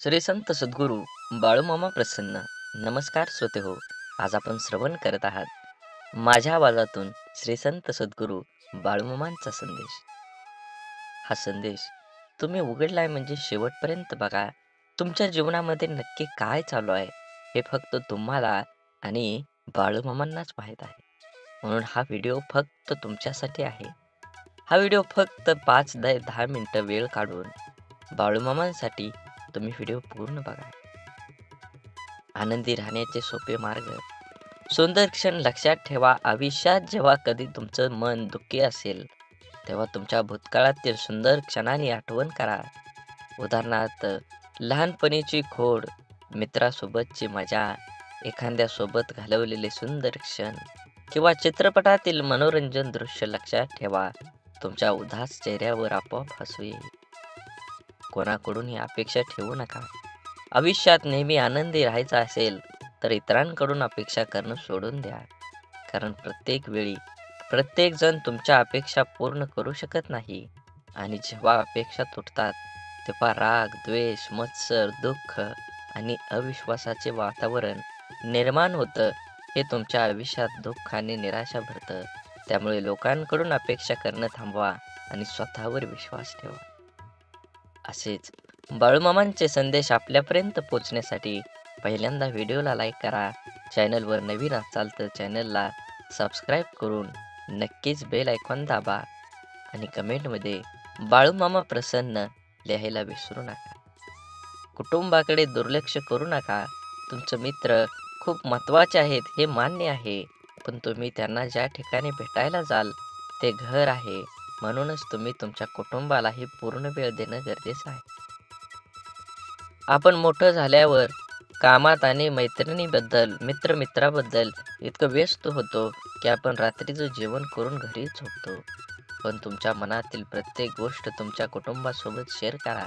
श्री संत सद्गुरू बाळूमामा प्रसन्न. नमस्कार श्रोते हो. आज आपण श्रवण करत आहात माझ्या आवाजातून श्री संत सद्गुरू बाळूमामांचा संदेश. हा संदेश तुम्ही उघडलाय म्हणजे शेवटपर्यंत बघा. तुमच्या जीवनामध्ये नक्की काय चालू आहे हे फक्त तुम्हाला आणि बाळूमामांनाच माहीत आहे. म्हणून हा व्हिडिओ फक्त तुमच्यासाठी आहे. हा व्हिडिओ फक्त 5 ते 10 मिनिटं वेळ काढून बाळूमामांसाठी तुम्ही व्हिडिओ पूर्ण बघा. आनंदी राहण्याचे सोपे मार्ग. सुंदर क्षण लक्षात ठेवा. आयुष्यात जेव्हा कधी तुमचं मन दुःखी असेल तेव्हा तुमच्या भूतकाळातील सुंदर क्षणांनी आठवण करा. उदाहरणार्थ लहानपणीची खोड, मित्रासोबतची मजा, एखाद्यासोबत घालवलेले सुंदर क्षण किंवा चित्रपटातील मनोरंजन दृश्य लक्षात ठेवा. तुमच्या उदास चेहऱ्यावर आपोआप हसू येईल. कोणाकडूनही अपेक्षा ठेवू नका. आयुष्यात नेहमी आनंदी राहायचं असेल तर इतरांकडून अपेक्षा करणं सोडून द्या. कारण प्रत्येक वेळी प्रत्येक जण तुमच्या अपेक्षा पूर्ण करू शकत नाही. आणि जेव्हा अपेक्षा तुटतात तेव्हा राग, द्वेष, मत्सर, दुःख आणि अविश्वासाचे वातावरण निर्माण होतं. हे तुमच्या आयुष्यात दुःख आणि निराशा भरतं. त्यामुळे लोकांकडून अपेक्षा करणं थांबवा आणि स्वतःवर विश्वास ठेवा. असेच बाळूमामांचे संदेश आपल्यापर्यंत पोहोचण्यासाठी पहिल्यांदा व्हिडिओला लाईक करा. चॅनलवर नवीन असाल तर चॅनलला सबस्क्राईब करून नक्कीच बेल आयकॉन दाबा आणि कमेंटमध्ये बाळूमामा प्रसन्न लिहायला विसरू नका. कुटुंबाकडे दुर्लक्ष करू नका. तुमचे मित्र खूप महत्त्वाचे आहेत हे मान्य आहे, पण तुम्ही त्यांना ज्या ठिकाणी भेटायला जाल ते घर आहे. म्हणूनच तुम्ही तुमच्या कुटुंबालाही पूर्ण वेळ देणं गरजेचं आहे. आपण मोठं झाल्यावर कामात आणि मित्राबद्दल इतकं व्यस्त होतो की आपण रात्रीचं जेवण करून घरी झोपतो. पण तुमच्या मनातील प्रत्येक गोष्ट तुमच्या कुटुंबासोबत शेअर करा.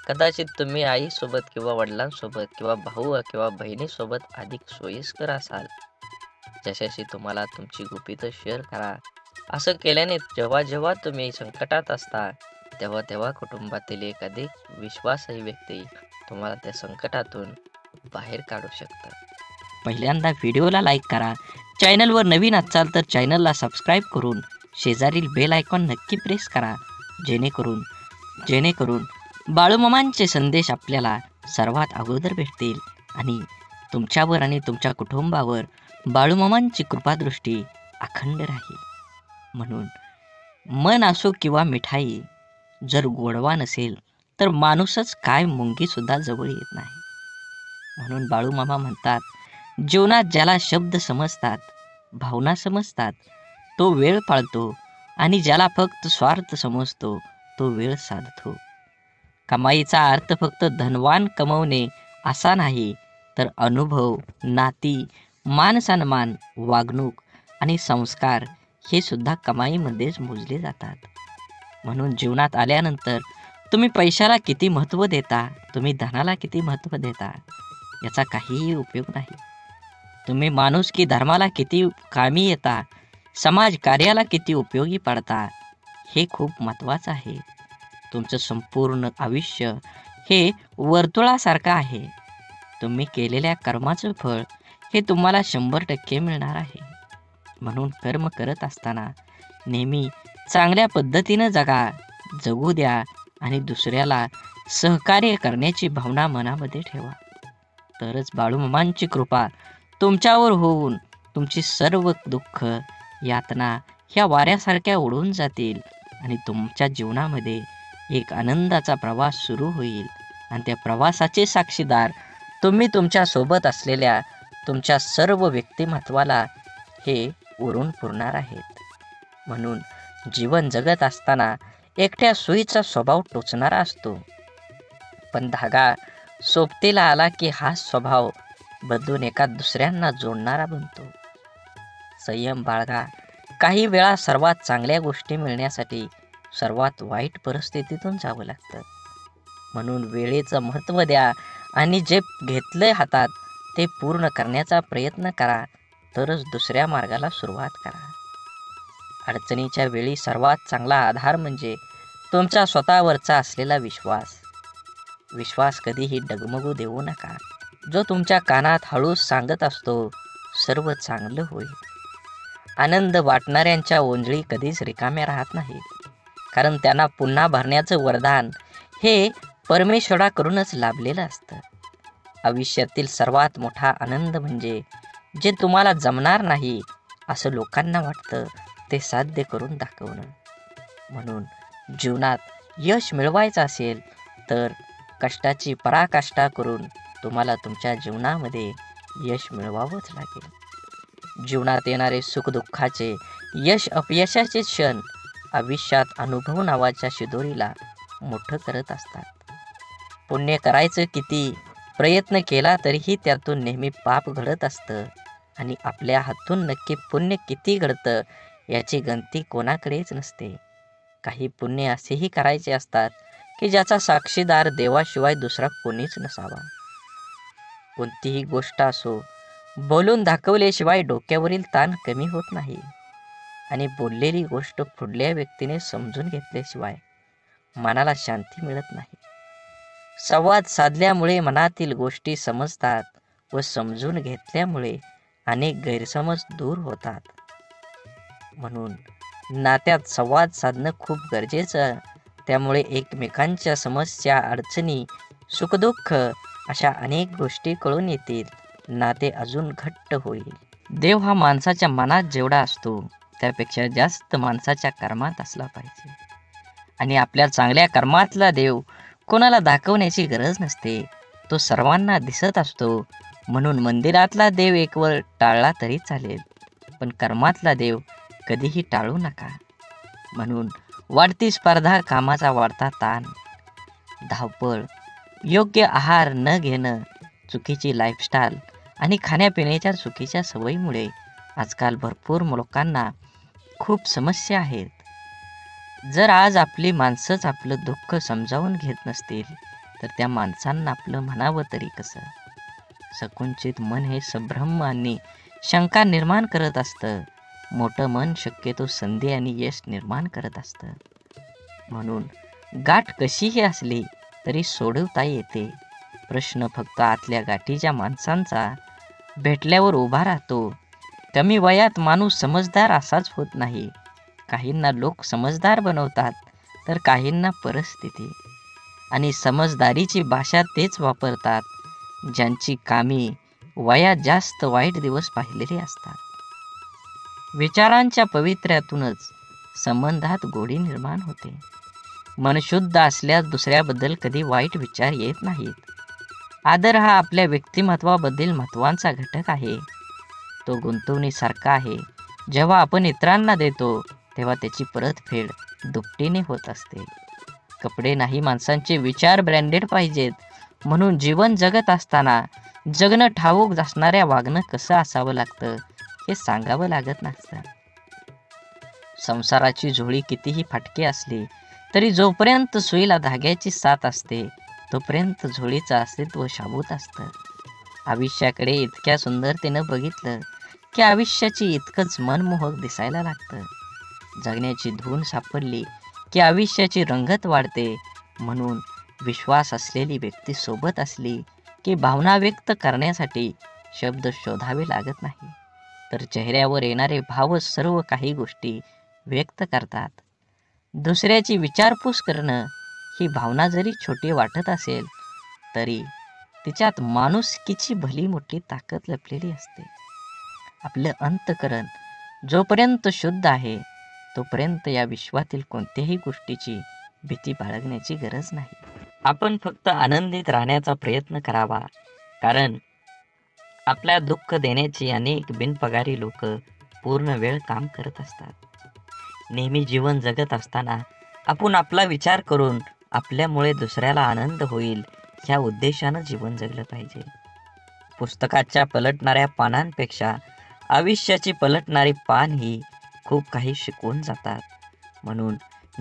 कदाचित तुम्ही आईसोबत किंवा वडिलांसोबत किंवा भाऊ किंवा बहिणीसोबत अधिक सोयीस्कर असाल. ज्याच्याशी तुम्हाला तुमची गुपितं शेअर करा. असं केल्याने जेव्हा जेव्हा तुम्ही संकटात असता तेव्हा कुटुंबातील एक अधिक विश्वासार्ह व्यक्ती तुम्हाला त्या संकटातून बाहेर काढू शकतात. पहिल्यांदा व्हिडिओला लाईक करा. चॅनलवर नवीन असाल तर चॅनलला सबस्क्राईब करून शेजारील बेल आयकॉन नक्की प्रेस करा. जेणेकरून बाळूमामांचे संदेश आपल्याला सर्वात अगोदर भेटतील आणि तुमच्यावर आणि तुमच्या कुटुंबावर बाळूमामांची कृपादृष्टी अखंड राहील. म्हणून मन असो किंवा मिठाई, जर गोडवा नसेल तर माणूसच काय मुंगीसुद्धा जवळ येत नाही. म्हणून बाळूमामा म्हणतात, जीवनात ज्याला शब्द समजतात, भावना समजतात तो वेळ पाळतो आणि ज्याला फक्त स्वार्थ समजतो तो वेळ साधतो. कमाईचा अर्थ फक्त धनवान कमवणे असा नाही, तर अनुभव, नाती, मान-सन्मान, वागणूक आणि संस्कार हे सुद्धा कमाईमध्येच मोजले जातात. म्हणून जीवनात आल्यानंतर तुम्ही पैशाला किती महत्त्व देता, तुम्ही धनाला किती महत्त्व देता याचा काहीही उपयोग नाही. तुम्ही माणुसकी धर्माला किती कामी येता, समाज कार्याला किती उपयोगी पडता हे खूप महत्त्वाचं आहे. तुमचं संपूर्ण आयुष्य हे वर्तुळासारखं आहे. तुम्ही केलेल्या कर्माचं फळ हे तुम्हाला 100% मिळणार आहे. म्हणून कर्म करत असताना नेहमी चांगल्या पद्धतीनं जगू द्या आणि दुसऱ्याला सहकार्य करण्याची भावना मनामध्ये ठेवा. तरच बाळूमामांची कृपा तुमच्यावर होऊन तुमची सर्व दुःख, यातना ह्या वाऱ्यासारख्या उडून जातील आणि तुमच्या जीवनामध्ये एक आनंदाचा प्रवास सुरू होईल. आणि त्या प्रवासाचे साक्षीदार तुम्ही तुमच्या सोबत असलेल्या तुमच्या सर्व व्यक्तिमत्वाला हे उरून पुरणार आहेत. म्हणून जीवन जगत असताना एकट्या सुईचा स्वभाव टोचणारा असतो, पण धागा सोबतीला आला की हा स्वभाव बदलून एका दुसऱ्यांना जोडणारा बनतो. संयम बाळगा. काही वेळा सर्वात चांगल्या गोष्टी मिळण्यासाठी सर्वात वाईट परिस्थितीतून जावं लागतं. म्हणून वेळेचं महत्त्व द्या आणि जे घेतलंय हातात ते पूर्ण करण्याचा प्रयत्न करा. तरच दुसऱ्या मार्गाला सुरुवात करा. अडचणीच्या वेळी सर्वात चांगला आधार म्हणजे तुमचा स्वतःवरचा असलेला विश्वास. विश्वास कधीही डगमगू देऊ नका, जो तुमच्या कानात हळूच सांगत असतो सर्व चांगलं होईल. आनंद वाटणाऱ्यांच्या ओंजळी कधीच रिकाम्या राहत नाहीत, कारण त्यांना पुन्हा भरण्याचं वरदान हे परमेश्वराकडूनच लाभलेलं असतं. आयुष्यातील सर्वात मोठा आनंद म्हणजे जे तुम्हाला जमणार नाही असं लोकांना वाटतं ते साध्य करून दाखवणं. म्हणून जीवनात यश मिळवायचं असेल तर कष्टाची पराकाष्ठा करून तुम्हाला तुमच्या जीवनामध्ये यश मिळवावंच लागेल. जीवनात येणारे सुखदुःखाचे, यश अपयशाचे क्षण आयुष्यात अनुभव नावाच्या शिदोरीला मोठं करत असतात. पुण्य करायचं किती प्रयत्न केला तरीही त्यातून नेहमी पाप घडत असतं आणि आपल्या हातून नक्की पुण्य किती घडतं याची गणती कोणाकडेच नसते. काही पुण्य असेही करायचे असतात की ज्याचा साक्षीदार देवाशिवाय दुसरा कोणीच नसावा. कोणतीही गोष्ट असो, बोलून दाखवल्याशिवाय डोक्यावरील ताण कमी होत नाही आणि बोललेली गोष्ट पुढल्या व्यक्तीने समजून घेतल्याशिवाय मनाला शांती मिळत नाही. संवाद साधल्यामुळे मनातील गोष्टी समजतात व समजून घेतल्यामुळे अनेक गैरसमज दूर होतात. म्हणून नात्यात संवाद साधणं खूप गरजेचं. त्यामुळे एकमेकांच्या समस्या, अडचणी, सुखदुःख अशा अनेक गोष्टी कळून येतील. नाते अजून घट्ट होईल. देव हा माणसाच्या मनात जेवढा असतो त्यापेक्षा जास्त माणसाच्या कर्मात असला पाहिजे. आणि आपल्या चांगल्या कर्मातला देव कोणाला दाखवण्याची गरज नसते, तो सर्वांना दिसत असतो. म्हणून मंदिरातला देव एकवर टाळला तरी चालेल, पण कर्मातला देव कधीही टाळू नका. म्हणून वाढती स्पर्धा, कामाचा वाढता ताण, धावपळ, योग्य आहार न घेणं, चुकीची लाईफस्टाईल आणि खाण्यापिण्याच्या चुकीच्या सवयीमुळे आजकाल भरपूर लोकांना खूप समस्या आहेत. जर आज आपली माणसंच आपलं दुःख समजावून घेत नसतील तर त्या माणसांना आपलं म्हणावं तरी कसं? संकुचित मन हे संभ्रम आणि शंका निर्माण करत असतं. मोठं मन शक्यतो संधी आणि यश निर्माण करत असतं. म्हणून गाठ कशीही असली तरी सोडवता येते. प्रश्न फक्त आतल्या गाठीच्या माणसांचा भेटल्यावर उभा राहतो. कमी वयात माणूस समजदार असाच होत नाही. काहींना लोक समजदार बनवतात तर काहींना परिस्थिती. आणि समजदारीची भाषा तेच वापरतात ज्यांची कामी वयात जास्त वाईट दिवस पाहिलेले असतात. विचारांच्या पवित्र्यातूनच संबंधात गोडी निर्माण होते. मन शुद्ध असल्यास दुसऱ्याबद्दल कधी वाईट विचार येत नाहीत. आदर हा आपल्या व्यक्तिमत्वाबद्दल महत्त्वाचा घटक आहे. तो गुंतवणुकीसारखा आहे. जेव्हा आपण इतरांना देतो तेव्हा त्याची परतफेड दुपटीने होत असते. कपडे नाही, माणसांचे विचार ब्रँडेड पाहिजेत. म्हणून जीवन जगत असताना जगणं ठाऊक असणाऱ्या वागणं कसं असावं लागतं हे सांगावं लागत नसतं. संसाराची झोळी कितीही फाटकी असली तरी जोपर्यंत सुईला धाग्याची साथ असते तोपर्यंत झोळीचं अस्तित्व शाबूत असतं. आयुष्याकडे इतक्या सुंदरतेनं बघितलं की आयुष्याची इतकंच मनमोहक दिसायला लागतं. जगण्याची धून सापडली की आयुष्याची रंगत वाढते. म्हणून विश्वास असलेली व्यक्ती सोबत असली की भावना व्यक्त करण्यासाठी शब्द शोधावे लागत नाही, तर चेहऱ्यावर येणारे भावच सर्व काही गोष्टी व्यक्त करतात. दुसऱ्याची विचारपूस करणं ही भावना जरी छोटी वाटत असेल तरी तिच्यात माणुसकीची भली मोठी ताकद लपलेली असते. आपलं अंतःकरण जोपर्यंत शुद्ध आहे तोपर्यंत या विश्वातील कोणत्याही गोष्टीची भीती बाळगण्याची गरज नाही. आपण फक्त आनंदित राहण्याचा प्रयत्न करावा, कारण आपल्या दुःख देण्याची अनेक बिनपगारी लोक पूर्ण वेळ काम करत असतात. नेहमी जीवन जगत असताना आपण आपला विचार करून आपल्यामुळे दुसऱ्याला आनंद होईल ह्या उद्देशानं जीवन जगलं पाहिजे. पुस्तकाच्या पलटणाऱ्या पानांपेक्षा आयुष्याची पलटणारी पान ही खूप काही शिकवून जातात. म्हणून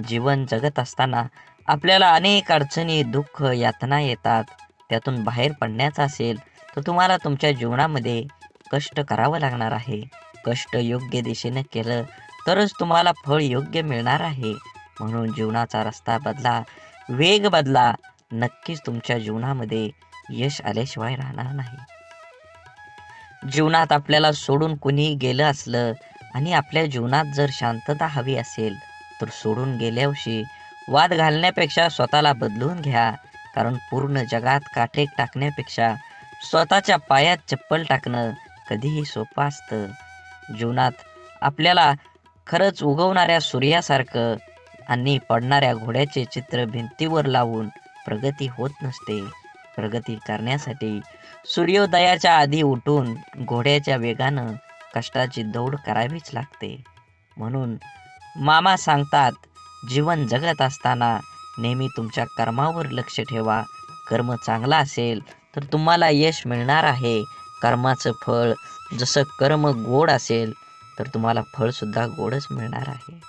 जीवन जगत असताना आपल्याला अनेक अडचणी, दुःख, यातना येतात. त्यातून बाहेर पडण्याचं असेल तर तुम्हाला तुमच्या जीवनामध्ये कष्ट करावं लागणार आहे. कष्ट योग्य दिशेने केलं तरच तुम्हाला फळ योग्य मिळणार आहे. म्हणून जीवनाचा रस्ता बदला, वेग बदला नक्कीच तुमच्या जीवनामध्ये यश आल्याशिवाय राहणार नाही. जीवनात आपल्याला सोडून कुणीही गेलं असलं आणि आपल्या जीवनात जर शांतता हवी असेल तर सोडून गेल्यावर्षी वाद घालण्यापेक्षा स्वतःला बदलून घ्या. कारण पूर्ण जगात काटे टाकण्यापेक्षा स्वतःच्या पायात चप्पल टाकणं कधीही सोपं असतं. जीवनात आपल्याला खरंच उगवणाऱ्या सूर्यासारखं आणि पडणाऱ्या घोड्याचे चित्र भिंतीवर लावून प्रगती होत नसते. प्रगती करण्यासाठी सूर्योदयाच्या आधी उठून घोड्याच्या वेगानं कष्टाची दौड करावीच लागते. म्हणून मामा सांगतात, जीवन जगत असताना नेहमी तुमच्या कर्मावर लक्ष ठेवा. कर्म चांगला असेल तर तुम्हाला यश मिळणार आहे. कर्माचं फळ जसं कर्म गोड असेल तर तुम्हाला फळसुद्धा गोडच मिळणार आहे.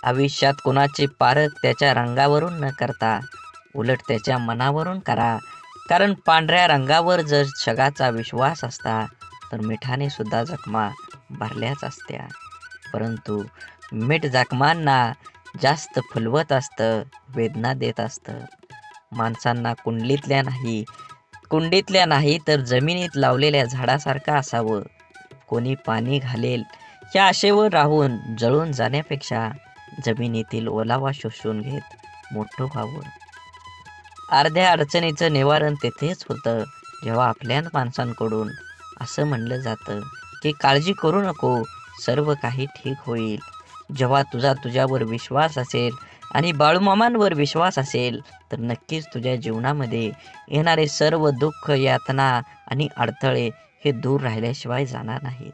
आयुष्यात कोणाचे पारख त्याच्या रंगावरून न करता उलट त्याच्या मनावरून करा. कारण पांढऱ्या रंगावर जर जगाचा विश्वास असता तर मिठाने सुद्धा जखमा भरल्याच असत्या. परंतु मीठ जखमांना जास्त फुलवत असतं, वेदना देत असतं. माणसांना कुंडीतल्या नाही तर जमिनीत लावलेल्या झाडासारखं असावं. कोणी पाणी घालेल या आशेवर राहून जळून जाण्यापेक्षा जमिनीतील ओलावा शोषून घेत मोठं व्हावं. अर्ध्या अडचणीचं निवारण तेथेच होतं जेव्हा आपल्या माणसांकडून असं म्हणलं जातं की काळजी करू नको, सर्व काही ठीक होईल. जेव्हा तुझ्यावर विश्वास असेल आणि बाळूमामांवर विश्वास असेल तर नक्कीच तुझ्या जीवनामध्ये येणारे सर्व दुःख, यातना आणि अडथळे हे दूर राहिल्याशिवाय जाणार नाहीत.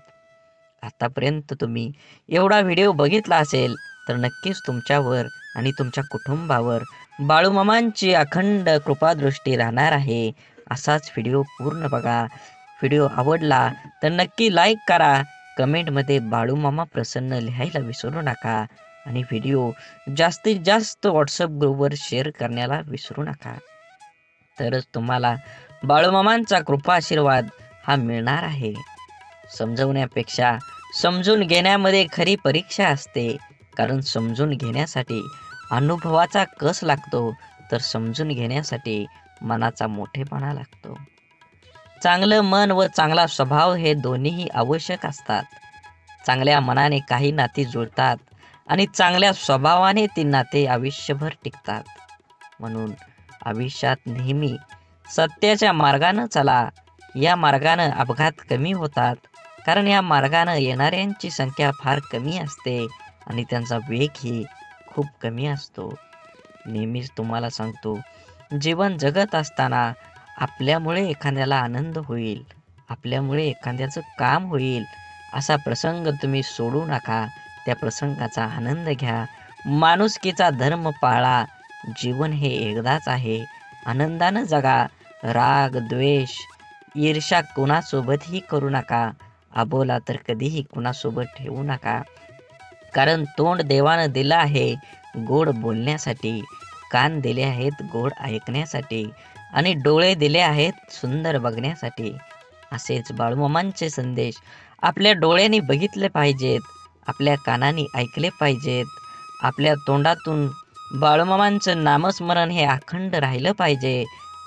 आतापर्यंत तुम्ही एवढा व्हिडिओ बघितला असेल तर नक्कीच तुमच्यावर आणि तुमच्या कुटुंबावर बाळूमामांची अखंड कृपादृष्टी राहणार आहे. असाच व्हिडिओ पूर्ण बघा. व्हिडिओ आवडला तर नक्की लाईक करा. कमेंटमध्ये बाळूमामा प्रसन्न लिहायला विसरू नका आणि व्हिडिओ जास्तीत जास्त व्हॉट्सअप ग्रुपवर शेअर करण्याला विसरू नका. तरच तुम्हाला बाळूमामांचा कृपा आशीर्वाद हा मिळणार आहे. समजवण्यापेक्षा समजून घेण्यामध्ये खरी परीक्षा असते. कारण समजून घेण्यासाठी अनुभवाचा कस लागतो तर समजून घेण्यासाठी मनाचा मोठेपणा लागतो. चांगलं मन व चांगला स्वभाव हे दोन्हीही आवश्यक असतात. चांगल्या मनाने काही नाती जुळतात आणि चांगल्या स्वभावाने ती नाते आयुष्यभर टिकतात. म्हणून आयुष्यात नेहमी सत्याच्या मार्गानं चला. या मार्गानं अपघात कमी होतात. कारण या मार्गानं येणाऱ्यांची संख्या फार कमी असते आणि त्यांचा वेगही खूप कमी असतो. नेहमीच तुम्हाला सांगतो, जीवन जगत असताना आपल्यामुळे एखाद्याला आनंद होईल, आपल्यामुळे एखाद्याचं काम होईल असा प्रसंग तुम्ही सोडू नका. त्या प्रसंगाचा आनंद घ्या. माणुसकीचा धर्म पाळा. जीवन हे एकदाच आहे. आनंदानं जगा. राग, द्वेष, ईर्ष्या कुणासोबतही करू नका. अबोला तर कधीही कुणासोबत ठेवू नका. कारण तोंड देवानं दिलं आहे गोड बोलण्यासाठी, कान दिले आहेत गोड ऐकण्यासाठी आणि डोळे दिले आहेत सुंदर बघण्यासाठी. असेच बाळूमामांचे संदेश आपल्या डोळ्यांनी बघितले पाहिजेत, आपल्या कानांनी ऐकले पाहिजेत. आपल्या तोंडातून बाळूमामांचं नामस्मरण हे अखंड राहिलं पाहिजे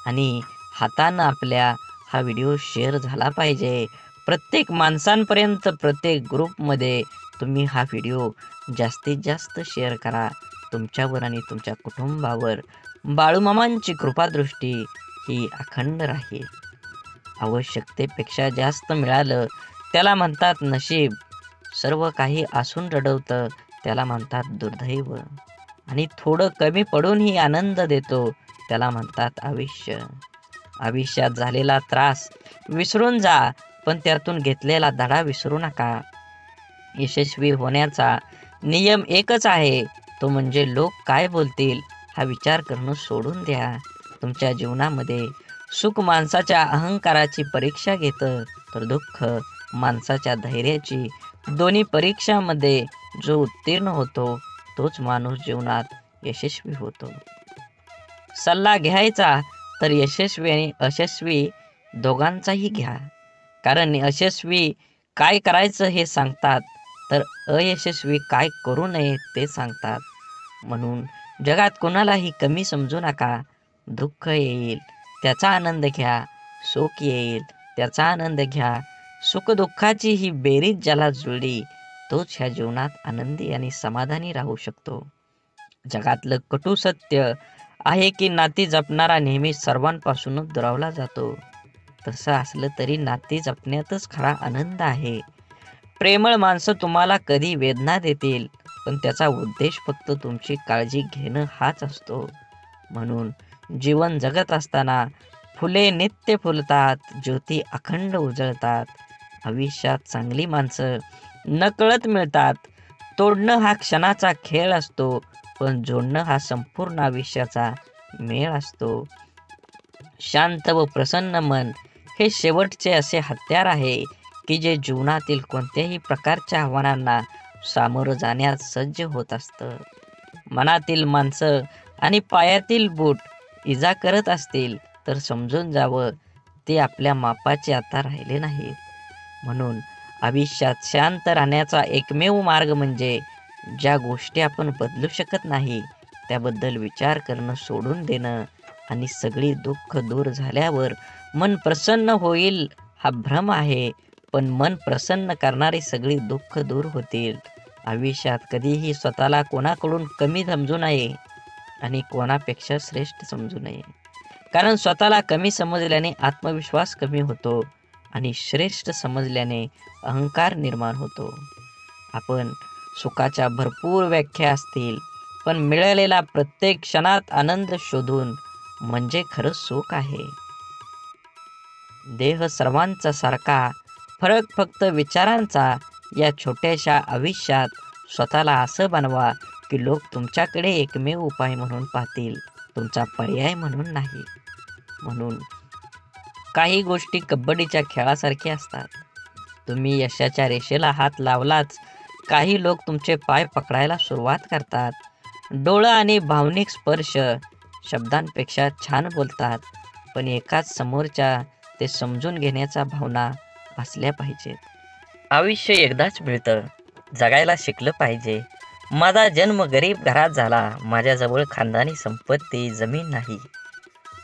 आणि हातानं आपल्या हा व्हिडिओ शेअर झाला पाहिजे. प्रत्येक माणसांपर्यंत, प्रत्येक ग्रुपमध्ये तुम्ही हा व्हिडिओ जास्तीत जास्त शेअर करा. तुमच्यावर आणि तुमच्या कुटुंबावर बाळूमामांची कृपादृष्टी ही अखंड राहील. आवश्यकतेपेक्षा जास्त मिळालं त्याला म्हणतात नशीब. सर्व काही असून रडवतं त्याला म्हणतात दुर्दैव. आणि थोडं कमी पडूनही आनंद देतो त्याला म्हणतात आयुष्य. आयुष्यात झालेला त्रास विसरून जा, पण त्यातून घेतलेला धडा विसरू नका. यशस्वी होण्याचा नियम एकच आहे, तो म्हणजे लोक काय बोलतील हा विचार करणं सोडून द्या. तुमच्या जीवनामध्ये सुख माणसाच्या अहंकाराची परीक्षा घेतं तर दुःख माणसाच्या धैर्याची. दोन्ही परीक्षामध्ये जो उत्तीर्ण होतो तोच माणूस जीवनात यशस्वी होतो. सल्ला घ्यायचा तर यशस्वी आणि अयशस्वी दोघांचाही घ्या. कारण यशस्वी काय करायचं हे सांगतात तर अयशस्वी काय करू नये ते सांगतात. म्हणून जगात कोणालाही कमी समजू नका. दुःख येईल त्याचा आनंद घ्या, सुख येईल त्याचा आनंद घ्या. सुखदुःखाची ही बेरीज ज्याला जुळली तोच ह्या जीवनात आनंदी आणि समाधानी राहू शकतो. जगातलं कटू सत्य आहे की नाती जपणारा नेहमी सर्वांपासूनच दुरावला जातो. तसं असलं तरी नाती जपण्यातच खरा आनंद आहे. प्रेमळ माणसं तुम्हाला कधी वेदना देतील, पण त्याचा उद्देश फक्त तुमची काळजी घेणं हाच असतो. म्हणून जीवन जगत असताना फुले नित्य फुलतात, ज्योती अखंड उजळतात. आयुष्यात चांगली माणसं नकळत मिळतात. तोडणं हा क्षणाचा खेळ असतो, पण जोडणं हा संपूर्ण आयुष्याचा मेळ असतो. शांत व प्रसन्न मन हे शेवटचे असे हत्यार आहे की जे जीवनातील कोणत्याही प्रकारच्या आव्हानांना सामोरं जाण्यास सज्ज होत असतं. मनातील माणसं आणि पायातील बूट इजा करत असतील तर समजून जावं ते आपल्या मापाचे आता राहिले नाहीत. म्हणून आयुष्यात शांत राहण्याचा एकमेव मार्ग म्हणजे ज्या गोष्टी आपण बदलू शकत नाही त्याबद्दल विचार करणं सोडून देणं आणि सगळी दुःख दूर झाल्यावर मन प्रसन्न होईल हा भ्रम आहे. पण मन प्रसन्न करणारी सगळी दुःख दूर होतील. आयुष्यात कधीही स्वतःला कोणाकडून कमी समजू नये आणि कोणापेक्षा श्रेष्ठ समजू नये. कारण स्वतःला कमी समजल्याने आत्मविश्वास कमी होतो आणि श्रेष्ठ समजल्याने अहंकार निर्माण होतो. आपण सुखाच्या भरपूर व्याख्या असतील, पण मिळालेला प्रत्येक क्षणात आनंद शोधून म्हणजे खरं सुख आहे. देह सर्वांचा सारखा, फरक फक्त विचारांचा. या छोट्याशा आयुष्यात स्वतःला असं बनवा की लोक तुमच्याकडे एकमेव उपाय म्हणून पाहतील, तुमचा पर्याय म्हणून नाही. म्हणून काही गोष्टी कबड्डीच्या खेळासारख्या असतात. तुम्ही यशाच्या रेषेला हात लावलाच काही लोक तुमचे पाय पकडायला सुरुवात करतात. डोळं आणि भावनिक स्पर्श शब्दांपेक्षा छान बोलतात, पण एकाच समोरच्या ते समजून घेण्याच्या भावना असल्या पाहिजेत. आयुष्य एकदाच मिळतं, जगायला शिकलं पाहिजे. माझा जन्म गरीब घरात झाला, माझ्याजवळ खानदानी संपत्ती जमीन नाही,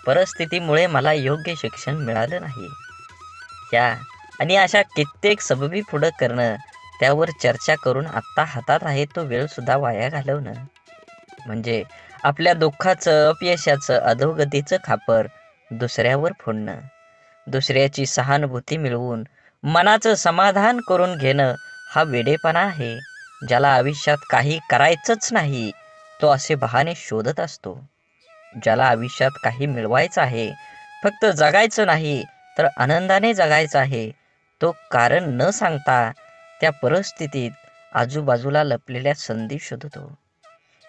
परिस्थितीमुळे मला योग्य शिक्षण मिळालं नाही. या आणि अशा कित्येक सबबी पुढं करणं, त्यावर चर्चा करून आत्ता हातात आहे तो वेळ सुद्धा वाया घालवणं म्हणजे आपल्या दुःखाचं, अपयशाचं, अधोगतीचं खापर दुसऱ्यावर फोडणं. दुसऱ्याची सहानुभूती मिळवून मनाचं समाधान करून घेणं हा वेडेपणा आहे. ज्याला आयुष्यात काही करायचंच नाही तो असे बहाणे शोधत असतो. ज्याला आयुष्यात काही मिळवायचं आहे, फक्त जगायचं नाही तर आनंदाने जगायचं आहे, तो कारण न सांगता त्या परिस्थितीत आजूबाजूला लपलेल्या संधी शोधतो.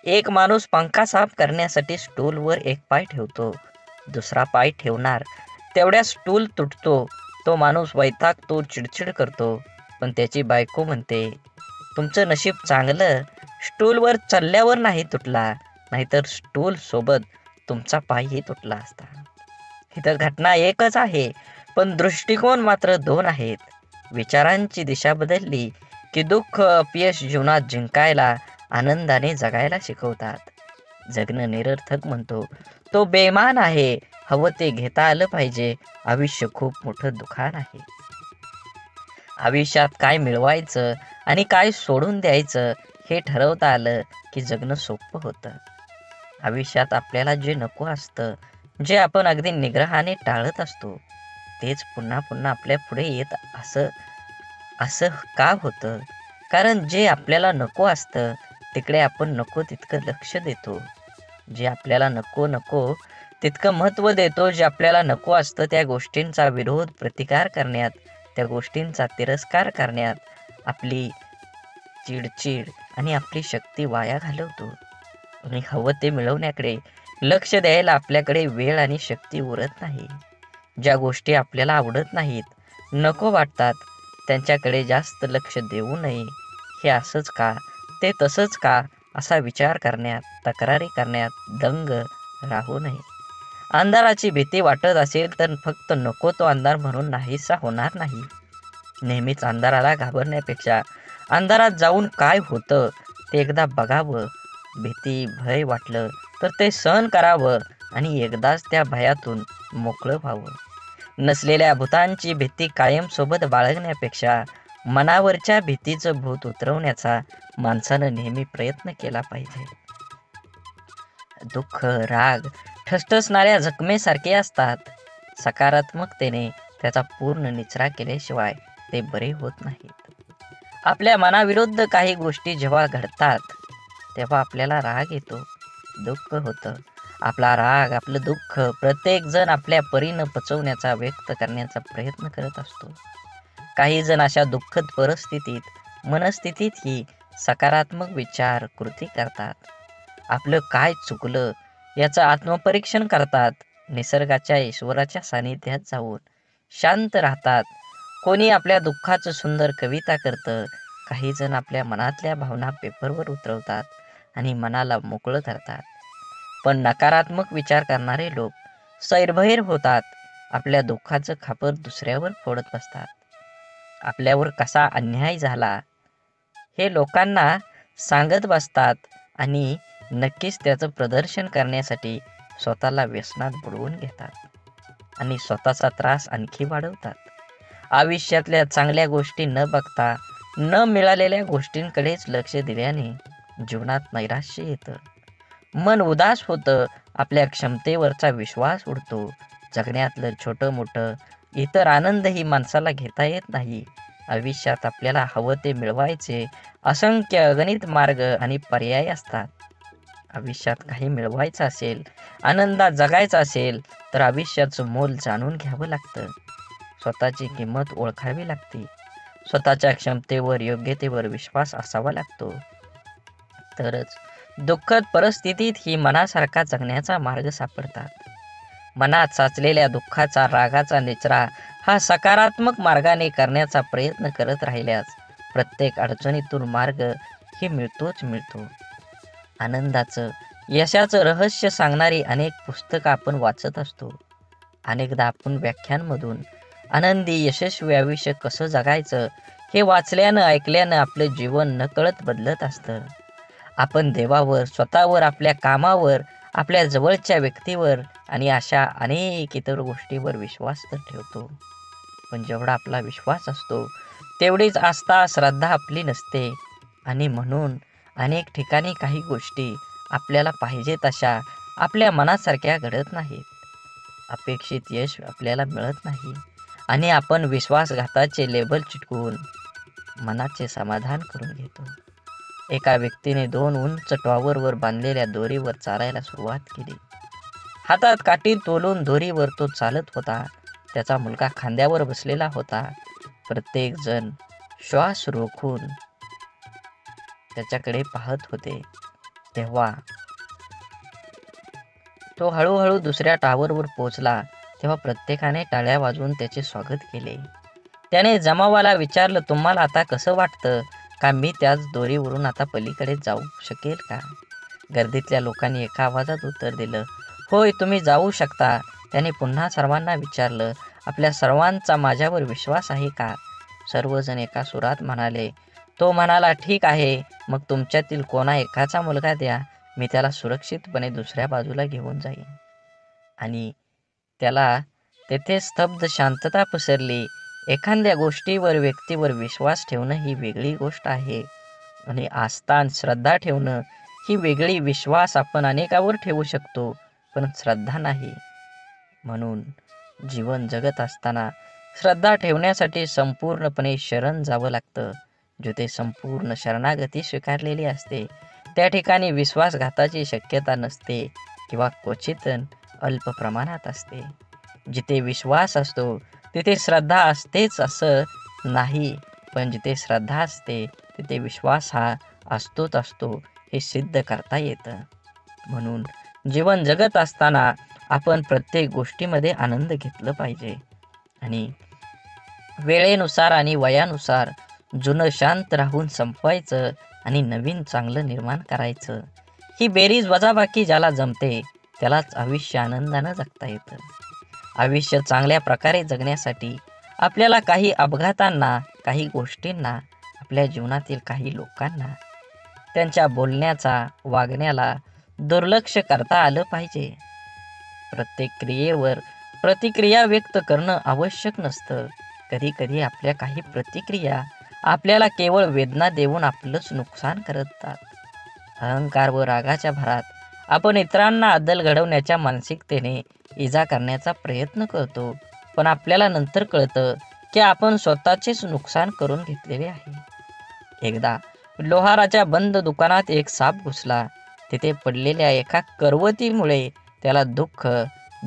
एक माणूस पंखा साफ करण्यासाठी स्टूलवर एक पाय ठेवतो, दुसरा पाय ठेवणार तेवढ्या स्टूल तुटतो. तो माणूस वैतागतो, चिडचिड करतो, पण त्याची बायको म्हणते, तुमचं नशीब चांगलं, स्टूलवर चढल्यावर नाही तुटला, नाहीतर स्टूल सोबत तुमचा पायही तुटला असता. इथं घटना एकच आहे, पण दृष्टिकोन मात्र दोन आहेत. विचारांची दिशा बदलली की दुःख, अपयश जीवनात जिंकायला, आनंदाने जगायला शिकवतात. जगणं निरर्थक म्हणतो तो बेमान आहे. हवं ते घेता आलं पाहिजे. आयुष्य खूप मोठं दुकान आहे. आयुष्यात काय मिळवायचं आणि काय सोडून द्यायचं हे ठरवता आलं की जगणं सोपं होतं. आयुष्यात आपल्याला जे नको असतं, जे आपण अगदी निग्रहाने टाळत असतो, तेच पुन्हा पुन्हा आपल्या पुढे येत असं का होतं? कारण जे आपल्याला नको असतं तिकडे आपण नको तितकं लक्ष देतो. जे आपल्याला नको तितकं महत्त्व देतो. जे आपल्याला नको असतं त्या गोष्टींचा विरोध, प्रतिकार करण्यात, त्या गोष्टींचा तिरस्कार करण्यात आपली चिडचिड आणि आपली शक्ती वाया घालवतो. आणि हवं ते मिळवण्याकडे लक्ष द्यायला आपल्याकडे वेळ आणि शक्ती उरत नाही. ज्या गोष्टी आपल्याला आवडत नाहीत, नको वाटतात, त्यांच्याकडे जास्त लक्ष देऊ नये. हे असंच का, ते तसंच का असा विचार करण्यात, तक्रारी करण्यात दंग राहू नये. अंधाराची भीती वाटत असेल तर फक्त नको तो अंधार म्हणून नाहीसा होणार नाही. नेहमीच अंधाराला घाबरण्यापेक्षा अंधारात जाऊन काय होतं ते एकदा बघावं. भीती, भय वाटलं तर ते सहन करावं आणि एकदाच त्या भयातून मोकळं व्हावं. नसलेल्या भूतांची भीती कायम सोबत बाळगण्यापेक्षा मनावरच्या भीतीचं भूत उतरवण्याचा माणसानं नेहमी प्रयत्न केला पाहिजे. दुःख, राग ठसठसणाऱ्या जखमेसारखे असतात. सकारात्मकतेने त्याचा पूर्ण निचरा केल्याशिवाय ते बरे होत नाहीत. आपल्या मनाविरुद्ध काही गोष्टी जेव्हा घडतात तेव्हा आपल्याला राग येतो, दुःख होतं. आपला राग, आपलं दुःख प्रत्येक जण आपल्या परीनं पचवण्याचा, व्यक्त करण्याचा प्रयत्न करत असतो. काही जण अशा दुःखद मनस्थितीतही सकारात्मक विचार, कृती करतात. आपलं काय चुकलं याचं आत्मपरीक्षण करतात. निसर्गाच्या, ईश्वराच्या सानिध्यात जाऊन शांत राहतात. कोणी आपल्या दुःखाचं सुंदर कविता करतं. काही जण आपल्या मनातल्या भावना पेपरवर उतरवतात आणि मनाला मोकळं करतात. पण नकारात्मक विचार करणारे लोक सैरभैर होतात. आपल्या दुःखाचं खापर दुसऱ्यावर फोडत बसतात. आपल्यावर कसा अन्याय झाला हे लोकांना सांगत बसतात आणि नक्कीच त्याचं प्रदर्शन करण्यासाठी स्वतःला व्यसनात बुडवून घेतात आणि स्वतःचा त्रास आणखी वाढवतात. आयुष्यातल्या चांगल्या गोष्टी न बघता न मिळालेल्या गोष्टींकडेच लक्ष दिल्याने जीवनात नैराश्य येतं, मन उदास होतं, आपल्या क्षमतेवरचा विश्वास उडतो. जगण्यातलं छोटं मोठं इतर आनंदही माणसाला घेता येत नाही. आयुष्यात आपल्याला हवं ते मिळवायचे असंख्य अगणित मार्ग आणि पर्याय असतात. आयुष्यात काही मिळवायचं असेल, आनंदात जगायचं असेल तर आयुष्याचं मोल जाणून घ्यावं लागतं. स्वतःची किंमत ओळखावी लागते. स्वतःच्या क्षमतेवर, योग्यतेवर विश्वास असावा लागतो. तरच दुःखद परिस्थितीत ही मनासारखा जगण्याचा मार्ग सापडतात. मनात साचलेल्या दुःखाचा, रागाचा निचरा हा सकारात्मक मार्गाने करण्याचा प्रयत्न करत राहिल्यास प्रत्येक अडचणीतून मार्ग ही मिळतोच मिळतो. आनंदाचं, यशाचं रहस्य सांगणारी अनेक पुस्तकं आपण वाचत असतो. अनेकदा आपण व्याख्यानमधून आनंदी, यशस्वी आयुष्य कसं जगायचं हे वाचल्यानं, ऐकल्यानं आपलं जीवन नकळत बदलत असतं. आपण देवावर, स्वतःवर, आपल्या कामावर, आपल्या जवळच्या व्यक्तीवर आणि अशा अनेक इतर गोष्टीवर विश्वास तर ठेवतो. पण जेवढा आपला विश्वास असतो तेवढीच आस्था, श्रद्धा आपली नसते आणि म्हणून अनेक ठिकाणी काही गोष्टी आपल्याला पाहिजे तशा आपल्या मनासारख्या घडत नाहीत. अपेक्षित यश आपल्याला मिळत नाही आणि आपण विश्वासघाताचे लेबल चिटकवून मनाचे समाधान करून घेतो. एका व्यक्तीने 2 उंच टॉवरवर बांधलेल्या दोरीवर चालायला सुरुवात केली. हातात काठी तोलून दोरीवर तो चालत होता. त्याचा मुलगा खांद्यावर बसलेला होता. प्रत्येक जण श्वास रोखून त्याच्याकडे पाहत होते. तेव्हा तो हळूहळू दुसऱ्या टॉवरवर पोहोचला. तेव्हा प्रत्येकाने टाळ्या वाजवून त्याचे स्वागत केले. त्याने जमावाला विचारलं, तुम्हाला आता कसं वाटतं? का मी त्याच दोरीवरून आता पलीकडे जाऊ शकेल का? गर्दीतल्या लोकांनी एका आवाजात उत्तर दिलं, होय, तुम्ही जाऊ शकता. त्याने पुन्हा सर्वांना विचारलं, आपल्या सर्वांचा माझ्यावर विश्वास आहे का? सर्वजण एका सुरात म्हणाले. तो म्हणाला, ठीक आहे, मग तुमच्यातील कोणा एकाचा मुलगा द्या, मी त्याला सुरक्षितपणे दुसऱ्या बाजूला घेऊन जाईन. आणि त्याला तेथे स्तब्ध शांतता पसरली. एखाद्या गोष्टीवर, व्यक्तीवर विश्वास ठेवणं ही वेगळी गोष्ट आहे आणि आस्था आणि श्रद्धा ठेवणं ही वेगळी. विश्वास आपण अनेकावर ठेवू शकतो पण श्रद्धा नाही. म्हणून जीवन जगत असताना श्रद्धा ठेवण्यासाठी संपूर्णपणे शरण जावं लागतं. जिथे संपूर्ण शरणागती स्वीकारलेली असते त्या ठिकाणी विश्वासघाताची शक्यता नसते किंवा क्वचित अल्प प्रमाणात असते. जिथे विश्वास असतो तिथे श्रद्धा असतेच असं नाही, पण जिथे श्रद्धा असते तिथे विश्वास हा असतोच असतो हे सिद्ध करता येतं. म्हणून जीवन जगत असताना आपण प्रत्येक गोष्टीमध्ये आनंद घेतलं पाहिजे आणि वेळेनुसार आणि वयानुसार जुनं शांत राहून संपवायचं आणि नवीन चांगलं निर्माण करायचं. ही बेरीज वजाबाकी ज्याला जमते त्यालाच आयुष्य आनंदानं जगता येतं. आयुष्य चांगल्या प्रकारे जगण्यासाठी आपल्याला काही अपघातांना, काही गोष्टींना, आपल्या जीवनातील काही लोकांना त्यांच्या बोलण्याचा वागण्याला दुर्लक्ष करता आलं पाहिजे. प्रत्येक क्रियेवर प्रतिक्रिया व्यक्त करणं आवश्यक नसतं. कधी कधी आपल्या काही प्रतिक्रिया आपल्याला केवळ वेदना देऊन आपलंच नुकसान करतात. अहंकार व रागाच्या भरात आपण इतरांना अद्दल घडवण्याच्या मानसिकतेने इजा करण्याचा प्रयत्न करतो, पण आपल्याला नंतर कळतं की आपण स्वतःचेच नुकसान करून घेतलेले आहे. एकदा लोहाराच्या बंद दुकानात एक साप घुसला. तिथे पडलेल्या एका करवतीमुळे त्याला दुःख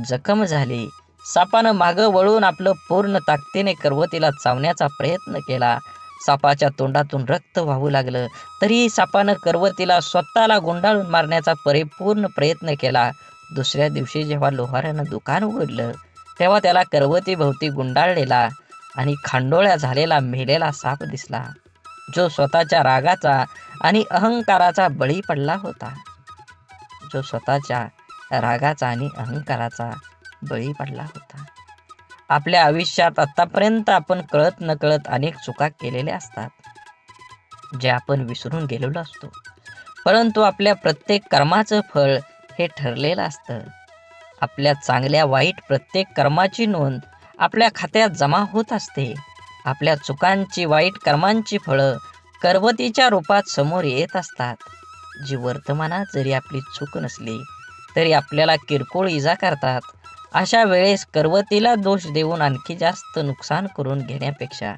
जखम झाली. सापानं मागं वळून आपलं पूर्ण ताकदीने करवतीला चावण्याचा प्रयत्न केला. सापाच्या तोंडातून रक्त वाहू लागलं, तरीही सापानं करवतीला स्वतःला गुंडाळून मारण्याचा परिपूर्ण प्रयत्न केला. दुसऱ्या दिवशी जेव्हा लोहारानं दुकान उघडलं, तेव्हा त्याला करवतीभोवती गुंडाळलेला आणि खांडोळ्या झालेला मेलेला साप दिसला, जो स्वतःच्या रागाचा आणि अहंकाराचा बळी पडला होता. बळी पडला होता. आपल्या आयुष्यात आतापर्यंत आपण कळत नकळत अनेक चुका केलेल्या असतात, जे आपण विसरून गेलेलो असतो. परंतु आपल्या प्रत्येक कर्माचं फळ हे ठरलेलं असतं. आपल्या चांगल्या वाईट प्रत्येक कर्माची नोंद आपल्या खात्यात जमा होत असते. आपल्या चुकांची, वाईट कर्मांची फळं करवतीच्या रूपात समोर येत असतात, जी वर्तमानात जरी आपली चूक नसली तरी आपल्याला किरकोळ इजा करतात. अशा वेळेस करवतीला दोष देऊन आणखी जास्त नुकसान करून घेण्यापेक्षा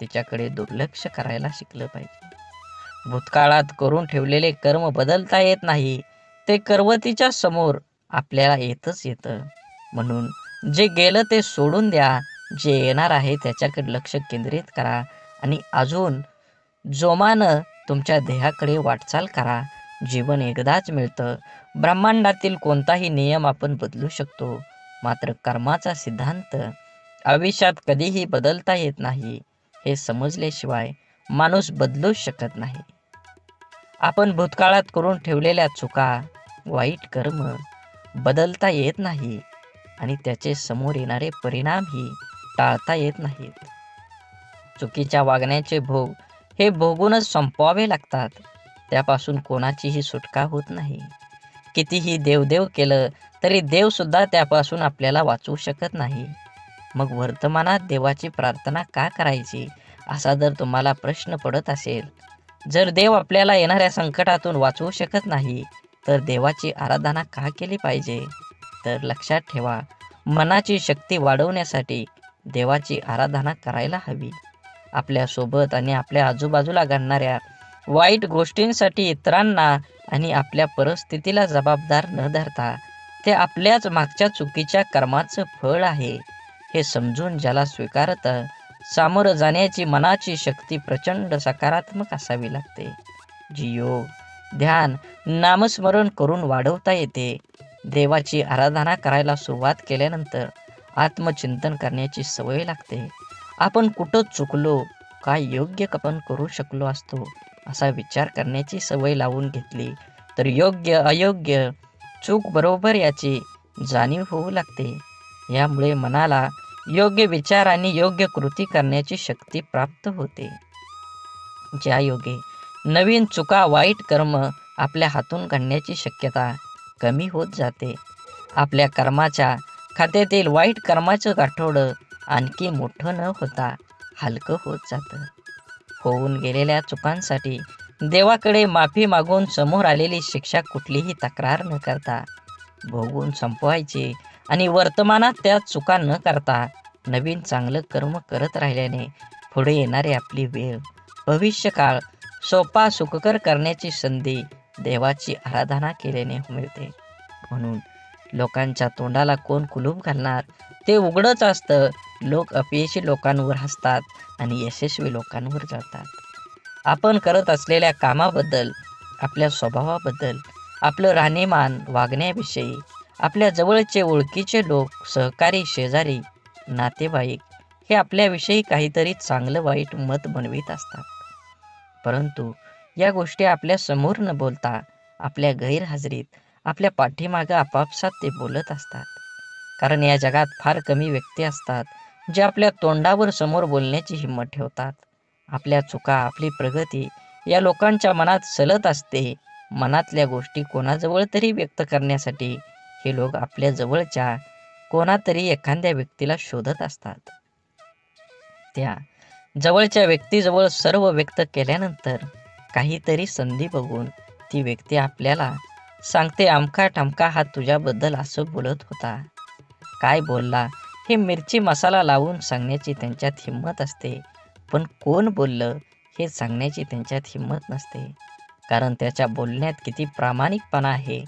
तिच्याकडे दुर्लक्ष करायला शिकलं पाहिजे. भूतकाळात करून ठेवलेले कर्म बदलता येत नाही, ते करवतीच्या समोर आपल्याला येतच येतं. म्हणून जे गेलं ते सोडून द्या, जे येणार आहे त्याच्याकडे लक्ष केंद्रित करा आणि अजून जोमानं तुमच्या ध्येयाकडे वाटचाल करा. जीवन एकदाच मिळतं. ब्रह्मांडातील कोणताही नियम आपण बदलू शकतो, मात्र कर्माचा सिद्धांत आयुष्यात कधीही बदलता येत नाही. हे समजल्याशिवाय माणूस बदलूच शकत नाही. आपण भूतकाळात करून ठेवलेल्या चुका, वाईट कर्म बदलता येत नाही आणि त्याचे समोर येणारे परिणामही टाळता येत नाहीत. चुकीच्या वागण्याचे भोग हे भोगूनच संपवावे लागतात. त्यापासून कोणाचीही सुटका होत नाही. कितीही देवदेव केलं तरी देवसुद्धा त्यापासून आपल्याला वाचवू शकत नाही. मग वर्तमानात देवाची प्रार्थना का करायची, असा जर तुम्हाला प्रश्न पडत असेल, जर देव आपल्याला येणाऱ्या संकटातून वाचवू शकत नाही तर देवाची आराधना का केली पाहिजे? तर लक्षात ठेवा, मनाची शक्ती वाढवण्यासाठी देवाची आराधना करायला हवी. आपल्यासोबत आणि आपल्या आजूबाजूला घडणाऱ्या वाईट गोष्टींसाठी इतरांना आणि आपल्या परिस्थितीला जबाबदार न धरता ते आपल्याच मागच्या चुकीच्या कर्माचं फळ आहे, हे समजून ज्याला स्वीकारतं, सामोरं जाण्याची मनाची शक्ती प्रचंड सकारात्मक असावी लागते, जी योग, ध्यान, नामस्मरण करून वाढवता येते. देवाची आराधना करायला सुरुवात केल्यानंतर आत्मचिंतन करण्याची सवय लागते. आपण कुठं चुकलो, काय योग्य आपण करू शकलो असतो, असा विचार करण्याची सवय लावून घेतली तर योग्य अयोग्य, चूक बरोबर याची जाणीव होऊ लागते. यामुळे मनाला योग्य विचार आणि योग्य कृती करण्याची शक्ती प्राप्त होते. ज्या योगे नवीन चुका, वाईट कर्म आपल्या हातून घडण्याची शक्यता कमी होत जाते. आपल्या कर्माच्या खात्यातील वाईट कर्माचं गाठोडं आणखी मोठं न होता हलकं होत जातं. होऊन गेलेल्या चुकांसाठी देवाकडे माफी मागून समोर आलेली शिक्षा कुठलीही तक्रार न करता भोगून संपवायची आणि वर्तमानात त्या चुका न करता नवीन चांगलं कर्म करत राहिल्याने पुढे येणारी आपली वेळ, भविष्यकाळ सोपा सुखकर करण्याची संधी देवाची आराधना केल्याने मिळते. म्हणून लोकांच्या तोंडाला कोण कुलूप घालणार, ते उघडच असतं. लोक अपयशी लोकांवर हसतात आणि यशस्वी लोकांवर जळतात. आपण करत असलेल्या कामाबद्दल, आपल्या स्वभावाबद्दल, आपलं राहणीमान, वागण्याविषयी आपल्या जवळचे ओळखीचे लोक, सहकारी, शेजारी, नातेवाईक हे आपल्याविषयी काहीतरी चांगलं वाईट मत बनवित असतात. परंतु या गोष्टी आपल्या समोर न बोलता आपल्या गैरहजेरीत, आपल्या पाठीमागं आपापसात ते बोलत असतात. कारण या जगात फार कमी व्यक्ती असतात जे आपल्या तोंडावर समोर बोलण्याची हिंमत ठेवतात. आपल्या चुका, आपली प्रगती या लोकांच्या मनात सलत असते. मनातल्या गोष्टी कोणाजवळ तरी व्यक्त करण्यासाठी हे लोक आपल्या जवळच्या कोणातरी एखाद्या व्यक्तीला शोधत असतात. त्या जवळच्या व्यक्तीजवळ सर्व व्यक्त केल्यानंतर काहीतरी संधी बघून ती व्यक्ती आपल्याला सांगते, अमका ठमका हा तुझ्याबद्दल असं बोलत होता. काय बोलला हे मिरची मसाला लावून सांगण्याची त्यांच्यात हिंमत असते, पण कोण बोललं हे सांगण्याची त्यांच्यात हिंमत नसते. कारण त्याच्या बोलण्यात किती प्रामाणिकपणा आहे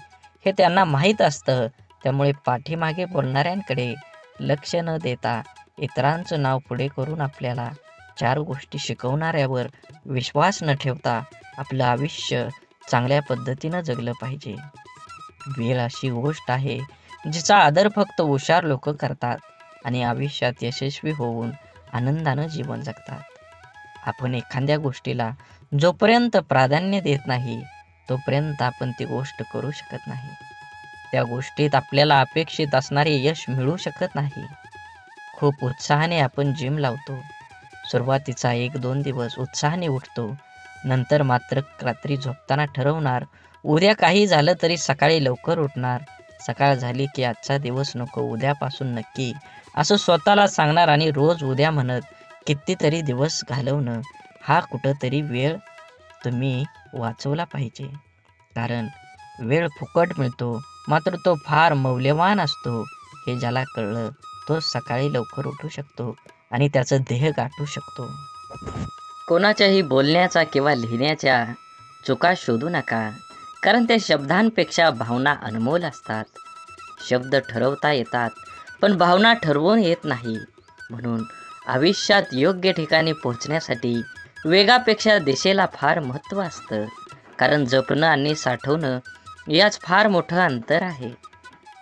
हे त्यांना माहीत असतं. त्यामुळे पाठीमागे बोलणाऱ्यांकडे लक्ष न देता इतरांचं नाव पुढे करून आपल्याला 4 गोष्टी शिकवणाऱ्यावर विश्वास न ठेवता आपलं आयुष्य चांगल्या पद्धतीनं जगलं पाहिजे. वेळ अशी गोष्ट आहे जिचा आदर फक्त हुशार लोक करतात आणि आयुष्यात यशस्वी होऊन आनंदानं जीवन जगतात. आपण एखाद्या गोष्टीला जोपर्यंत प्राधान्य देत नाही तोपर्यंत आपण ती गोष्ट करू शकत नाही. त्या गोष्टीत आपल्याला अपेक्षित असणारे यश मिळू शकत नाही. खूप उत्साहाने आपण जिम लावतो. सुरुवातीचा 1-2 दिवस उत्साहाने उठतो. नंतर मात्र रात्री झोपताना ठरवणार, उद्या काही झालं तरी सकाळी लवकर उठणार. सकाळ झाली की आजचा दिवस नको, उद्यापासून नक्की, असं स्वतःला सांगणार आणि रोज उद्या म्हणत कितीतरी दिवस घालवणं. हा कुठंतरी वेळ तुम्ही वाचवला पाहिजे. कारण वेळ फुकट मिळतो, मात्र तो फार मौल्यवान असतो. हे ज्याला कळलं तो सकाळी लवकर उठू शकतो आणि त्याचं ध्येय गाठू शकतो. कोणाच्याही बोलण्याचा किंवा लिहिण्याच्या चुका शोधू नका, कारण त्या शब्दांपेक्षा भावना अनमोल असतात. शब्द ठरवता येतात पण भावना ठरवून येत नाही. म्हणून आयुष्यात योग्य ठिकाणी पोहोचण्यासाठी वेगापेक्षा दिशेला फार महत्त्व असतं. कारण जपणं आणि साठवणं याच फार मोठं अंतर आहे.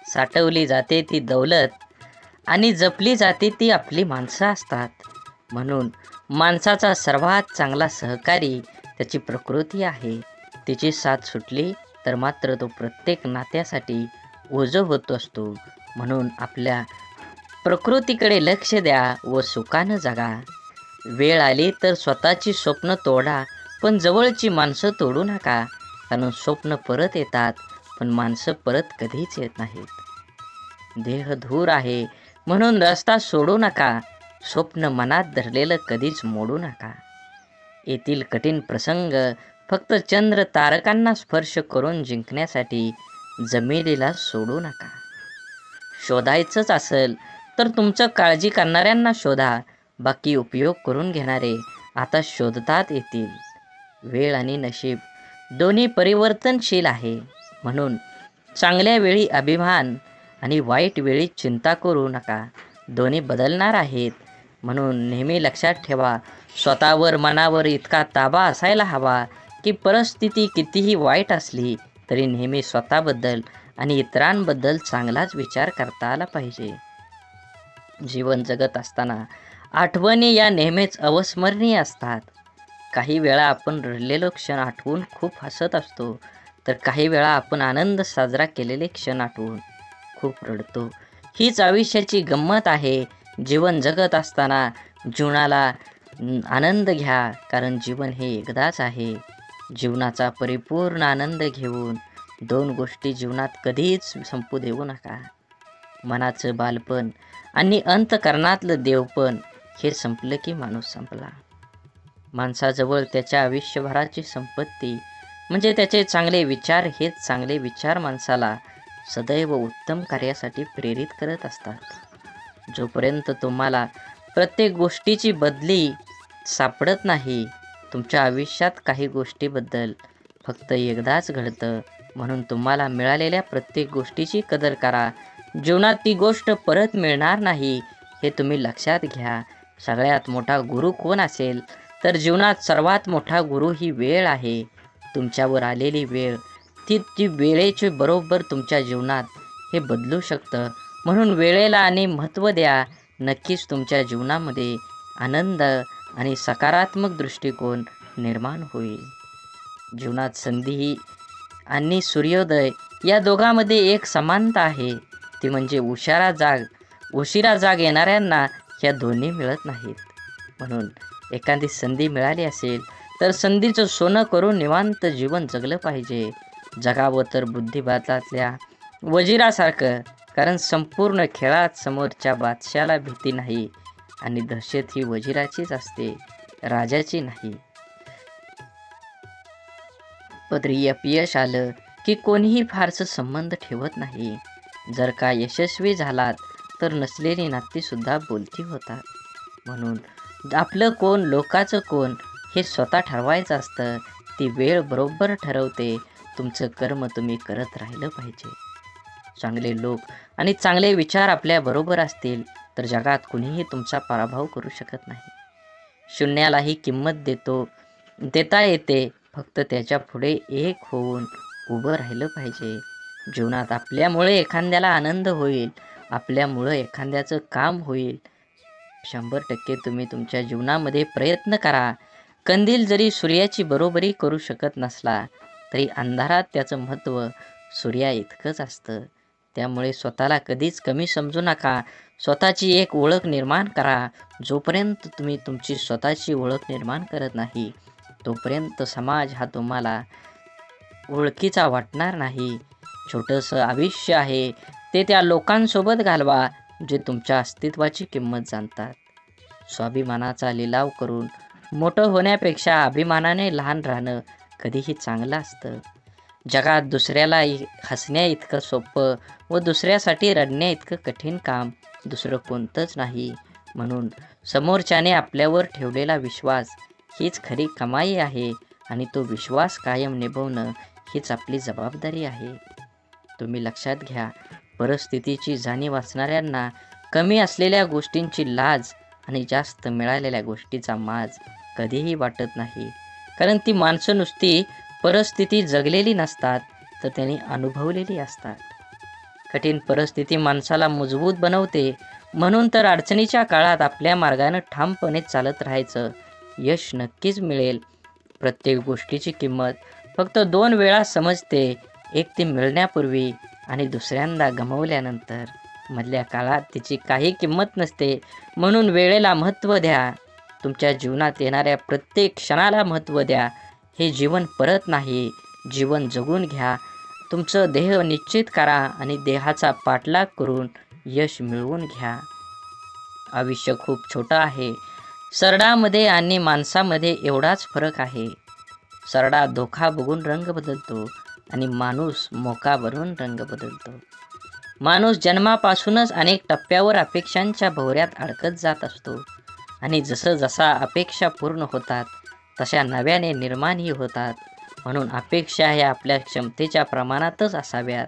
साठवली जाते ती दौलत आणि जपली जाते ती आपली माणसं असतात. म्हणून माणसाचा सर्वात चांगला सहकारी त्याची प्रकृती आहे. तिची साथ सुटली तर मात्र तो प्रत्येक नात्यासाठी ओझं होत असतो. म्हणून आपल्या प्रकृतीकडे लक्ष द्या व सुखानं जगा. वेळ आली तर स्वतःची स्वप्न तोडा, पण जवळची माणसं तोडू नका. कारण स्वप्न परत येतात पण माणसं परत कधीच येत नाहीत. देह धूर आहे म्हणून रस्ता सोडू नका. स्वप्न मनात धरलेलं कधीच मोडू नका. येथील कठीण प्रसंग फक्त चंद्र तारकांना स्पर्श करून जिंकण्यासाठी जमिनीला सोडू नका. शोधायचंच असेल तर तुमचं काळजी करणाऱ्यांना शोधा. बाकी उपयोग करून घेणारे आता शोधतात येतील. वेळ आणि नशीब दोन्ही परिवर्तनशील आहे. म्हणून चांगल्या वेळी अभिमान आणि वाईट वेळी चिंता करू नका. दोन्ही बदलणार आहेत. म्हणून नेहमी लक्षात ठेवा, स्वतःवर मनावर इतका ताबा असायला हवा की परिस्थिती कितीही वाईट असली तरी नेहमी स्वतःबद्दल आणि इतरांबद्दल चांगलाच विचार करता आला पाहिजे. जीवन जगत असताना आठवणी या नेहमीच अविस्मरणीय असतात. काही वेळा आपण रडलेलो क्षण आठवून खूप हसत असतो, तर काही वेळा आपण आनंद साजरा केलेले क्षण आठवून खूप रडतो. हीच आयुष्याची गंमत आहे. जीवन जगत असताना जीवनाला आनंद घ्या, कारण जीवन हे एकदाच आहे. जीवनाचा परिपूर्ण आनंद घेऊन 2 गोष्टी जीवनात कधीच संपू देऊ नका. मनाचं बालपण आणि अंतःकरणातलं देवपण हे संपलं की माणूस संपला. माणसाजवळ त्याच्या आयुष्यभराची संपत्ती म्हणजे त्याचे चांगले विचार. हेच चांगले विचार माणसाला सदैव उत्तम कार्यासाठी प्रेरित करत असतात. जोपर्यंत तुम्हाला प्रत्येक गोष्टीची बदली सापडत नाही, तुमच्या आयुष्यात काही गोष्टीबद्दल फक्त एकदाच घडतं. म्हणून तुम्हाला मिळालेल्या प्रत्येक गोष्टीची कदर करा. जीवनात ती गोष्ट परत मिळणार नाही हे तुम्ही लक्षात घ्या. सगळ्यात मोठा गुरु कोण असेल तर जीवनात सर्वात मोठा गुरु ही वेळ आहे. तुमच्यावर आलेली वेळ ती वेळेचे बरोबर तुमच्या जीवनात हे बदलू शकतं. म्हणून वेळेला आणि महत्त्व द्या. नक्कीच तुमच्या जीवनामध्ये आनंद आणि सकारात्मक दृष्टिकोन निर्माण होईल. जीवनात संधी आणि सूर्योदय या दोघांमध्ये एक समानता आहे. ती म्हणजे उशिरा जाग येणाऱ्यांना ह्या दोन्ही मिळत नाहीत. म्हणून एखादी संधी मिळाली असेल तर संधीचं सोनं करून निवांत जीवन जगलं पाहिजे. जगावं तर बुद्धिबळातल्या वजिरासारखं, कारण संपूर्ण खेळात समोरच्या बादशाला भीती नाही आणि दहशत ही वजिराचीच असते, राजाची नाही. पदरी अपयश आलं की कोणीही फारसं संबंध ठेवत नाही. जर का यशस्वी झालात तर नसलेली नातीसुद्धा बोलती होतात. म्हणून आपलं कोण लोकाचं कोण हे स्वतः ठरवायचं असतं. ती वेळ बरोबर ठरवते. तुमचं कर्म तुम्ही करत राहिलं पाहिजे. चांगले लोक आणि चांगले विचार आपल्याबरोबर असतील तर जगात कुणीही तुमचा पराभव करू शकत नाही. शून्यालाही किंमत देता येते, फक्त त्याच्या पुढे एक होऊन उभं राहिलं पाहिजे. जीवनात आपल्यामुळे एखाद्याला आनंद होईल, आपल्यामुळं एखाद्याचं काम होईल. 100% तुम्ही तुमच्या जीवनामध्ये प्रयत्न करा. कंदील जरी सूर्याची बरोबरी करू शकत नसला तरी अंधारात त्याचं महत्त्व सूर्या इतकंच असतं. त्यामुळे स्वतःला कधीच कमी समजू नका. स्वतःची एक ओळख निर्माण करा. जोपर्यंत तुम्ही तुमची स्वतःची ओळख निर्माण करत नाही तोपर्यंत समाज हा तुम्हाला ओळखीचा वाटणार नाही. छोटंसं आयुष्य आहे ते त्या लोकांसोबत घालवा जे तुमच्या अस्तित्वाची किंमत जाणतात. स्वाभिमानाचा लिलाव करून मोठं होण्यापेक्षा अभिमानाने लहान राहणं कधीही चांगलं असतं. जगात दुसऱ्याला हसण्या इतकं सोपं व दुसऱ्यासाठी रडण्या इतकं कठीण काम दुसरं कोणतंच नाही. म्हणून समोरच्याने आपल्यावर ठेवलेला विश्वास हीच खरी कमाई आहे आणि तो विश्वास कायम निभवणं हीच आपली जबाबदारी आहे. तुम्ही लक्षात घ्या, परिस्थितीची जाणीव असणाऱ्यांना कमी असलेल्या गोष्टींची लाज आणि जास्त मिळालेल्या गोष्टीचा माज कधीही वाटत नाही. कारण ती माणसं नुसती परिस्थिती जगलेली नसतात तर त्यांनी अनुभवलेली असतात. कठीण परिस्थिती माणसाला मजबूत बनवते. म्हणून तर अडचणीच्या काळात आपल्या मार्गाने ठामपणे चालत राहायचं. यश नक्कीच मिळेल. प्रत्येक गोष्टीची किंमत फक्त 2 वेळा समजते. एक ती मिळण्यापूर्वी आणि दुसऱ्यांदा गमावल्यानंतर. मधल्या काळात तिची काही किंमत नसते. म्हणून वेळेला महत्त्व द्या. तुमच्या जीवनात येणाऱ्या प्रत्येक क्षणाला महत्त्व द्या. हे जीवन परत नाही, जीवन जगून घ्या. तुमचं ध्येय निश्चित करा आणि देहाचा पाठलाग करून यश मिळवून घ्या. आयुष्य खूप छोटं आहे. सरडामध्ये आणि माणसामध्ये एवढाच फरक आहे. सरडा धोका बघून रंग बदलतो आणि माणूस मोका बनून रंग बदलतो. माणूस जन्मापासूनच अनेक टप्प्यावर अपेक्षांच्या भोवऱ्यात अडकत जात असतो आणि जसा अपेक्षा पूर्ण होतात तशा नव्याने निर्माणही होतात. म्हणून अपेक्षा ह्या आपल्या क्षमतेच्या प्रमाणातच असाव्यात.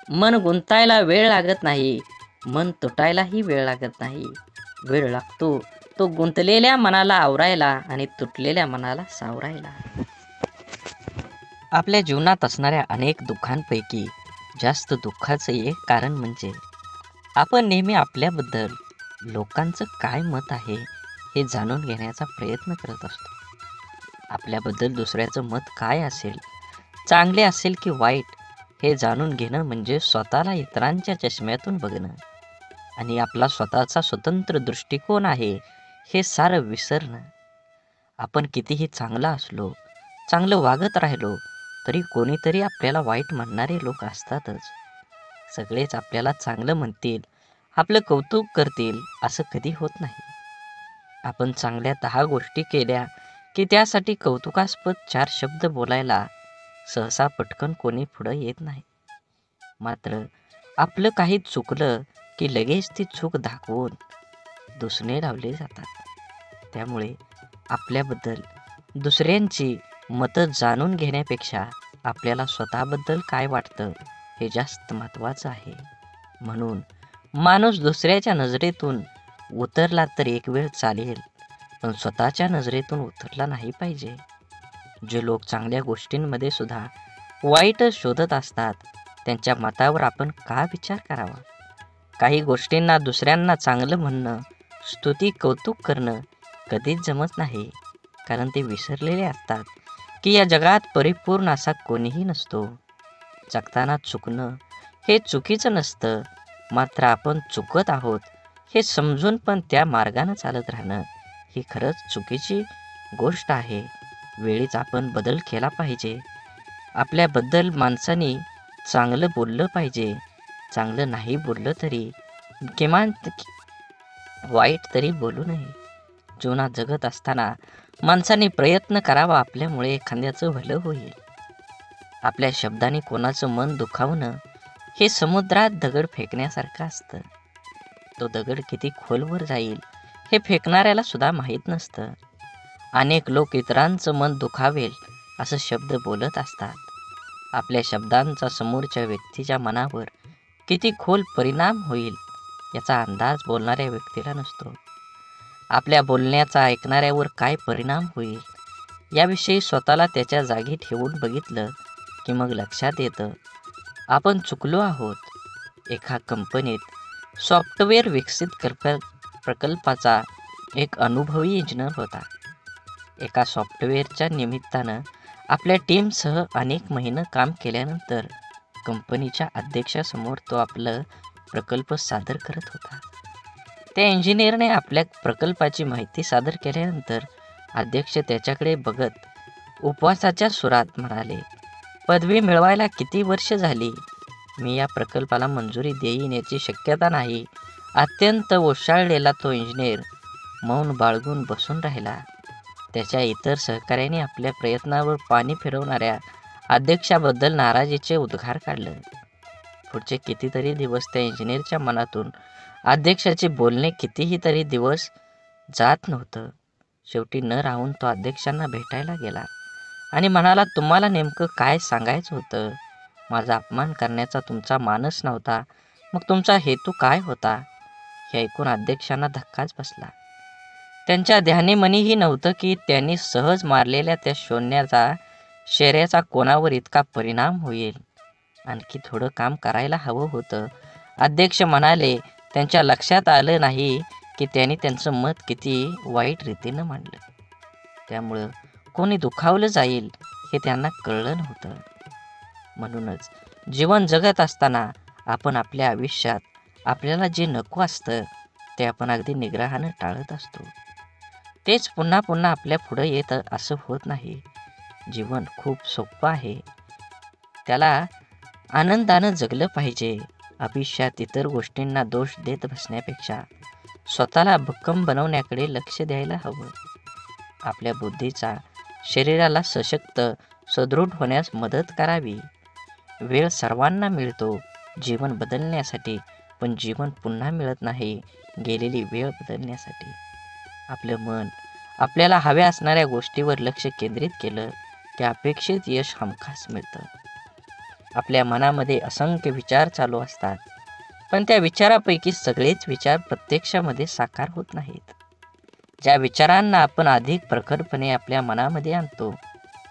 मन गुंतायला वेळ लागत नाही, मन तुटायलाही वेळ लागत नाही. वेळ लागतो तो गुंतलेल्या मनाला आवरायला आणि तुटलेल्या मनाला सावरायला. आपल्या जीवनात असणाऱ्या अनेक दुःखांपैकी जास्त दुःखाचं एक कारण म्हणजे आपण नेहमी आपल्याबद्दल लोकांचं काय मत आहे हे जाणून घेण्याचा प्रयत्न करत असतो. आपल्याबद्दल दुसऱ्याचं मत काय असेल, चांगले असेल की वाईट, हे जाणून घेणं म्हणजे स्वतःला इतरांच्या चष्म्यातून बघणं आणि आपला स्वतःचा स्वतंत्र दृष्टिकोन आहे हे सारं विसरणं. आपण कितीही चांगला असलो, चांगलं वागत राहिलो तरी कोणीतरी आपल्याला वाईट म्हणणारे लोक असतातच. सगळेच आपल्याला चांगलं म्हणतील, आपलं कौतुक करतील असं कधी होत नाही. आपण चांगल्या 10 गोष्टी केल्या की त्यासाठी कौतुकास्पद 4 शब्द बोलायला सहसा पटकन कोणी पुढं येत नाही. मात्र आपलं काही चुकलं की लगेच ती चूक दाखवून दुसणे लावले जातात. त्यामुळे आपल्याबद्दल दुसऱ्यांची मतं जाणून घेण्यापेक्षा आपल्याला स्वतःबद्दल काय वाटतं हे जास्त महत्त्वाचं आहे. म्हणून माणूस दुसऱ्याच्या नजरेतून उतरला तर एक वेळ चालेल, पण स्वतःच्या नजरेतून उतरला नाही पाहिजे. जे लोक चांगल्या गोष्टींमध्ये सुद्धा वाईटच शोधत असतात त्यांच्या मतावर आपण का विचार करावा. काही गोष्टींना दुसऱ्यांना चांगलं म्हणणं, स्तुती, कौतुक करणं कधीच जमत नाही, कारण ते विसरलेले असतात की या जगात परिपूर्ण असा कोणीही नसतो. जगताना चुकणं हे चुकीचं नसतं, मात्र आपण चुकत आहोत हे समजून पण त्या मार्गानं चालत राहणं ही खरंच चुकीची गोष्ट आहे. वेळीच आपण बदल केला पाहिजे. आपल्याबद्दल माणसाने चांगलं बोललं पाहिजे. चांगलं नाही बोललं तरी किमान वाईट तरी बोलू नये. जीवनात जगत असताना माणसाने प्रयत्न करावा, आपल्यामुळे एखाद्याचं भलं होईल. आपल्या शब्दाने कोणाचं मन दुखावणं हे समुद्रात दगड फेकण्यासारखं असतं. तो दगड किती खोलवर जाईल हे फेकणाऱ्याला सुद्धा माहीत नसतं. अनेक लोक इतरांचं मन दुखावेल असं शब्द बोलत असतात. आपल्या शब्दांचा समोरच्या व्यक्तीच्या मनावर किती खोल परिणाम होईल याचा अंदाज बोलणाऱ्या व्यक्तीला नसतो. आपल्या बोलण्याचा ऐकणाऱ्यावर काय परिणाम होईल याविषयी स्वतःला त्याच्या जागी ठेवून बघितलं की मग लक्षात येतं आपण चुकलो आहोत. एका कंपनीत सॉफ्टवेअर विकसित प्रकल्पाचा एक अनुभवी इंजिनियर होता. एका सॉफ्टवेअरच्या निमित्तानं आपल्या टीमसह अनेक महिने काम केल्यानंतर कंपनीच्या अध्यक्षासमोर तो आपलं प्रकल्प सादर करत होता. त्या इंजिनियरने आपल्या प्रकल्पाची माहिती सादर केल्यानंतर अध्यक्ष त्याच्याकडे बघत उपवासाच्या सुरात म्हणाले, पदवी मिळवायला किती वर्ष झाली? मी या प्रकल्पाला मंजुरी देईन याची शक्यता नाही. अत्यंत ओशाळलेला तो इंजिनियर मौन बाळगून बसून राहिला. त्याच्या इतर सहकाऱ्यांनी आपल्या प्रयत्नावर पाणी फिरवणाऱ्या अध्यक्षाबद्दल नाराजीचे उद्गार काढले. पुढचे कितीतरी दिवस त्या इंजिनियरच्या मनातून अध्यक्षाचे बोलणे कितीही तरी दिवस जात नव्हतं. शेवटी न राहून तो अध्यक्षांना भेटायला गेला आणि म्हणाला, तुम्हाला नेमकं काय सांगायचं होतं? माझा अपमान करण्याचा तुमचा मानस नव्हता, मग तुमचा हेतू काय होता? हे ऐकून अध्यक्षांना धक्काच बसला. त्यांच्या ध्यानीमनीही नव्हतं की त्यांनी सहज मारलेल्या त्या शौर्याचा कोणावर इतका परिणाम होईल. आणखी थोडं काम करायला हवं होतं. अध्यक्ष म्हणाले, त्यांच्या लक्षात आलं नाही की त्यांनी त्यांचं मत किती वाईट रीतीनं मांडलं. त्यामुळं कोणी दुखावलं जाईल हे त्यांना कळलं नव्हतं. म्हणूनच जीवन जगत असताना आपण आपल्या आयुष्यात आपल्याला जे नको असतं ते आपण अगदी निग्रहानं टाळत असतो. तेच पुन्हा पुन्हा आपल्या पुढं येत असं होत नाही. जीवन खूप सोपं आहे, त्याला आनंदानं जगलं पाहिजे. आयुष्यात इतर गोष्टींना दोष देत बसण्यापेक्षा स्वतःला भक्कम बनवण्याकडे लक्ष द्यायला हवं. आपल्या बुद्धीचा शरीराला सशक्त सदृढ होण्यास मदत करावी. वेळ सर्वांना मिळतो जीवन बदलण्यासाठी, पण जीवन पुन्हा मिळत नाही गेलेली वेळ बदलण्यासाठी. आपलं मन आपल्याला हव्या असणाऱ्या गोष्टीवर लक्ष केंद्रित केलं की अपेक्षित यश हमखास मिळतं. आपल्या मनामध्ये असंख्य विचार चालू असतात, पण त्या विचारापैकी सगळेच विचार प्रत्यक्षामध्ये साकार होत नाहीत. ज्या विचारांना आपण अधिक प्रखरपणे आपल्या मनामध्ये आणतो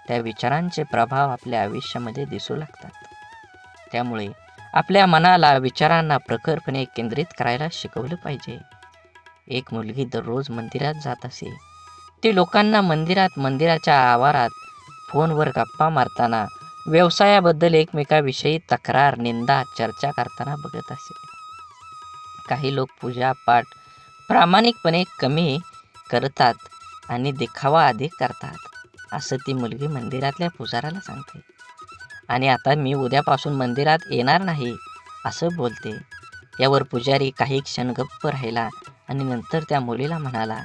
त्या विचारांचे प्रभाव आपल्या आयुष्यामध्ये दिसू लागतात. त्यामुळे आपल्या मनाला विचारांना प्रखरपणे केंद्रित करायला शिकवलं पाहिजे. एक मुलगी दररोज मंदिरात जात असे. ती लोकांना मंदिराच्या आवारात फोनवर गप्पा मारताना, व्यवसायाबद्दल एकमेकाविषयी तक्रार, निंदा, चर्चा करताना बघत असे. काही लोक पूजा पाठ प्रामाणिकपणे कमी करतात आणि दिखावा अधिक करतात, असं ती मुलगी मंदिरातल्या पुजाराला सांगते. आणि आता मी उद्यापासून मंदिरात येणार नाही असं बोलते. यावर पुजारी काही क्षण गप्प राहिला आणि नंतर त्या मुलीला म्हणाला,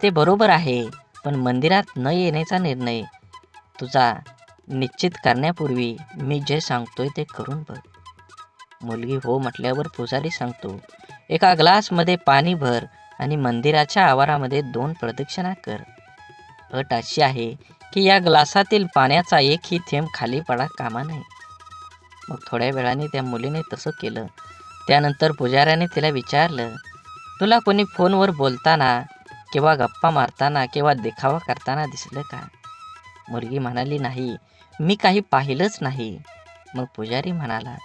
ते बरोबर आहे, पण मंदिरात न येण्याचा निर्णय तुझा निश्चित करण्यापूर्वी मी जे सांगतोय ते करून बघ. मुलगी हो म्हटल्यावर पुजारी सांगतो, एका ग्लासमध्ये पाणी भर आणि मंदिराच्या आवारामध्ये 2 प्रदक्षिणा कर. अट अशी आहे की या ग्लासातील पाण्याचा एकही थेंब खाली पडा कामा नये. मग थोड्या वेळाने त्या मुलीने तसं केलं. त्यानंतर पुजाऱ्याने तिला विचारलं, तुला कोणी फोनवर बोलताना किंवा गप्पा मारताना किंवा दिखावा करताना दिसलं का? मुलगी म्हणाली, नाही, मी काही पाहिलंच नाही. मग पुजारी म्हणाला,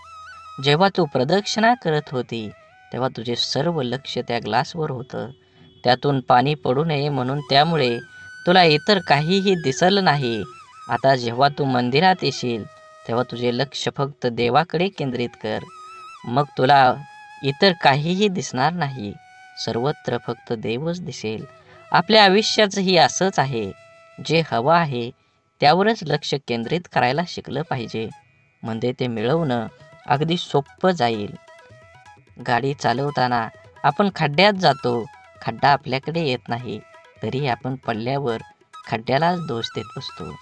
जेव्हा तू प्रदक्षिणा करत होती तेव्हा तुझे सर्व लक्ष त्या ग्लासवर होतं. त्यातून पाणी पडू नये म्हणून, त्यामुळे तुला इतर काहीही दिसलं नाही. आता जेव्हा तू मंदिरात येशील तेव्हा तुझे लक्ष फक्त देवाकडे केंद्रित कर. मग तुला इतर काहीही दिसणार नाही. सर्वत्र फक्त देवच दिसेल. आपल्या आयुष्याचंही असंच आहे. जे हवं आहे त्यावरच लक्ष केंद्रित करायला शिकलं पाहिजे. म्हणजे ते मिळवणं अगदी सोपं जाईल. गाडी चालवताना आपण खड्ड्यात जातो. खड्डा आपल्याकडे येत नाही, तरी आपण पडल्यावर खड्ड्यालाच दोष देत बसतो.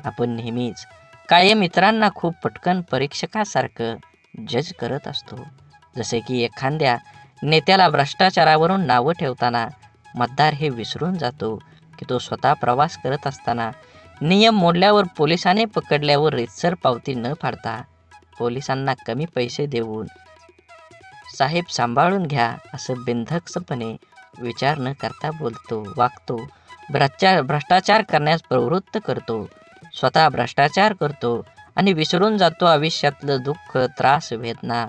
आपण नेहमीच कायम इतरांना खूप पटकन परीक्षकासारखं जज करत असतो. जसे की एखाद्या नेत्याला भ्रष्टाचारावरून नावं ठेवताना मतदार हे विसरून जातो की तो स्वतः प्रवास करत असताना नियम मोडल्यावर पोलिसाने पकडल्यावर रीतसर पावती न फाडता पोलिसांना कमी पैसे देऊन साहेब सांभाळून घ्या असं बिनधास्तपणे विचार न करता वागतो. भ्रष्टाचार करण्यास प्रवृत्त करतो. स्वतः भ्रष्टाचार करतो आणि विसरून जातो आयुष्यातलं दुःख, त्रास, वेदना,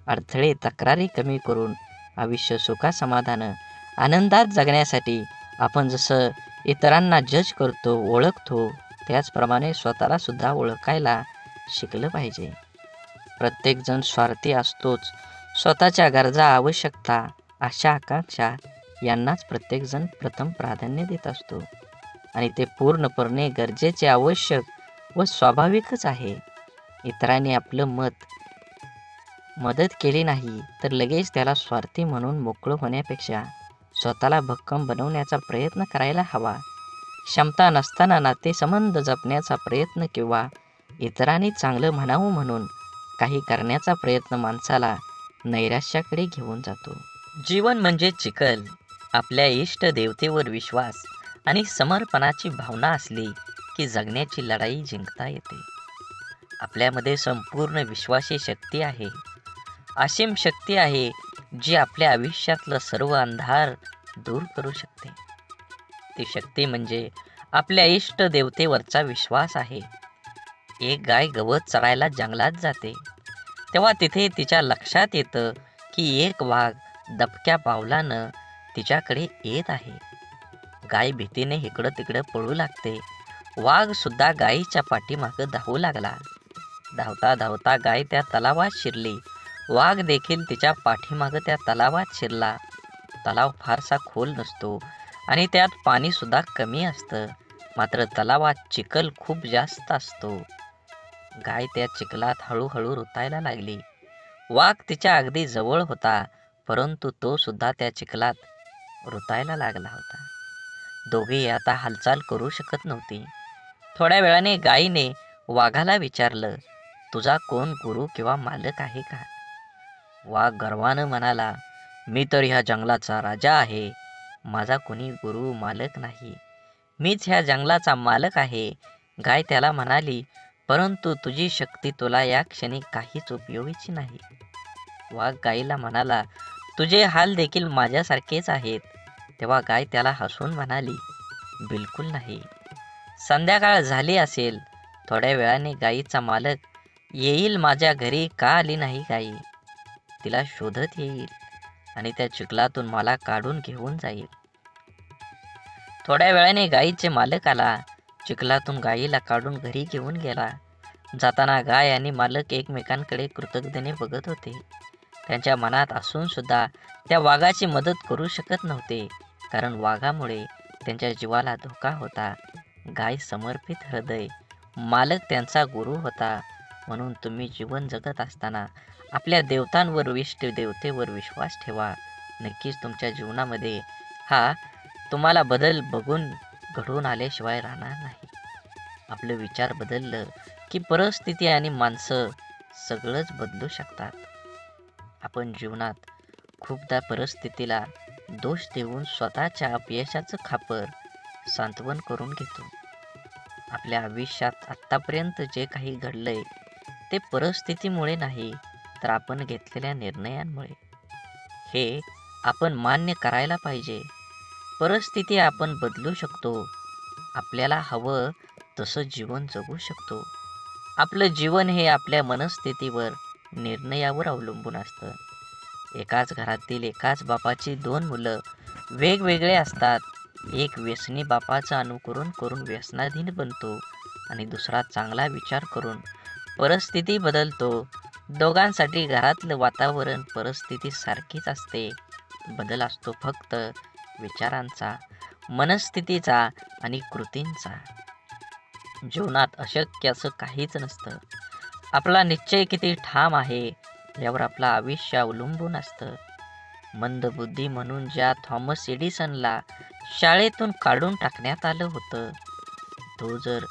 अडथळे, तक्रारी कमी करून आयुष्य सुखासमाधानं आनंदात जगण्यासाठी आपण जसं इतरांना जज करतो, ओळखतो, त्याचप्रमाणे स्वतःला सुद्धा ओळखायला शिकलं पाहिजे. प्रत्येकजण स्वार्थी असतोच. स्वतःच्या गरजा, आवश्यकता, आशा, आकांक्षा यांनाच प्रत्येकजण प्रथम प्राधान्य देत असतो आणि ते पूर्णपणे गरजेचे, आवश्यक व स्वाभाविकच आहे. इतरांनी आपलं मदत केली नाही तर लगेच त्याला स्वार्थी म्हणून मोकळं होण्यापेक्षा स्वतःला भक्कम बनवण्याचा प्रयत्न करायला हवा. क्षमता नसताना नातेसंबंध जपण्याचा प्रयत्न किंवा इतरांनी चांगलं म्हणावं म्हणून काही करण्याचा प्रयत्न माणसाला नैराश्याकडे घेऊन जातो. जीवन म्हणजे चिखल. आपल्या इष्ट देवतेवर विश्वास आणि समर्पणाची भावना असली की जगण्याची लढाई जिंकता येते. आपल्यामध्ये संपूर्ण विश्वाची शक्ती आहे, असीम शक्ती आहे, जी आपल्या आयुष्यातलं सर्व अंधार दूर करू शकते. ती शक्ती म्हणजे आपल्या इष्ट देवतेवरचा विश्वास आहे. एक गाय गवत चरायला जंगलात जाते तेव्हा तिथे तिच्या लक्षात येतं की एक वाघ दबक्या पावलानं तिच्याकडे येत आहे. गाय भीतीने इकडं तिकडं पळू लागते. वाघ सुद्धा गायीच्या पाठीमागं धावू लागला. धावता धावता गाय त्या तलावात शिरली. वाघ देखील तिच्या पाठीमागं त्या तलावात शिरला. तलाव फारसा खोल नसतो आणि त्यात पाणी सुद्धा कमी असतं. मात्र तलावात चिखल खूप जास्त असतो. गाय त्या चिखलात हळूहळू रुतायला लागली. वाघ तिच्या अगदी जवळ होता, परंतु तो सुद्धा त्या चिखलात रुतायला लागला होता. दोघेही आता हालचाल करू शकत नव्हती. थोड्या वेळाने गायीने वाघाला विचारलं, तुझा कोण गुरु किंवा मालक आहे का? वाघ गर्वानं म्हणाला, मी तर ह्या जंगलाचा राजा आहे. माझा कोणी गुरु मालक नाही. मीच ह्या जंगलाचा मालक आहे. गाय त्याला म्हणाली, परंतु तुझी शक्ती तुला या क्षणी काहीच उपयोगीची नाही. वाघ गायीला म्हणाला, तुझे हाल देखील माझ्यासारखेच आहेत. तेव्हा गाय त्याला हसून म्हणाली, बिलकुल नाही. संध्याकाळ झाली असेल. थोड्या वेळाने गायीचा मालक येईल. माझ्या घरी का आली नाही गायी? तिला शोधत येईल आणि त्या चिखलातून मला काढून घेऊन जाईल. थोड्या वेळाने गायीचे मालक आला. चिखलातून गायीला काढून घरी घेऊन गेला. जाताना गाय आणि मालक एकमेकांकडे कृतज्ञतेने बघत होते. त्यांच्या मनात असून सुद्धा त्या वाघाची मदत करू शकत नव्हते, कारण वाघामुळे त्यांच्या जीवाला धोका होता. गाय समर्पित हृदय, मालक त्यांचा गुरु होता. म्हणून तुम्ही जीवन जगत असताना आपल्या देवतांवर, इष्ट देवतेवर विश्वास ठेवा. नक्कीच तुमच्या जीवनामध्ये हा तुम्हाला बदल बघून घडून आल्याशिवाय राहणार नाही. आपलं विचार बदललं की परिस्थिती आणि माणसं सगळंच बदलू शकतात. आपण जीवनात खूपदा परिस्थितीला दोष देऊन स्वतःच्या अपयशाचं खापर सांत्वन करून घेतो. आपल्या आयुष्यात आत्तापर्यंत जे काही घडलंय ते परिस्थितीमुळे नाही, तर आपण घेतलेल्या निर्णयांमुळे. हे आपण मान्य करायला पाहिजे. परिस्थिती आपण बदलू शकतो. आपल्याला हवं तसं जीवन जगू शकतो. आपलं जीवन हे आपल्या मनस्थितीवर, निर्णयावर अवलंबून असतं. एकाच घरातील एकाच बापाची दोन मुलं वेगवेगळे असतात. एक व्यसनी बापाचं अनुकरण करून व्यसनाधीन बनतो आणि दुसरा चांगला विचार करून परिस्थिती बदलतो. दोघांसाठी घरातलं वातावरण, परिस्थिती सारखीच असते. बदल असतो फक्त विचारांचा. मनस्थितीचा आणि कृतींचा. जीवनात अशक्य असं काहीच नसतं. आपला निश्चय किती ठाम आहे यावर आपलं आयुष्य अवलंबून असतं. मंदबुद्धी म्हणून ज्या थॉमस एडिसनला शाळेतून काढून टाकण्यात आलं होतं, तो जर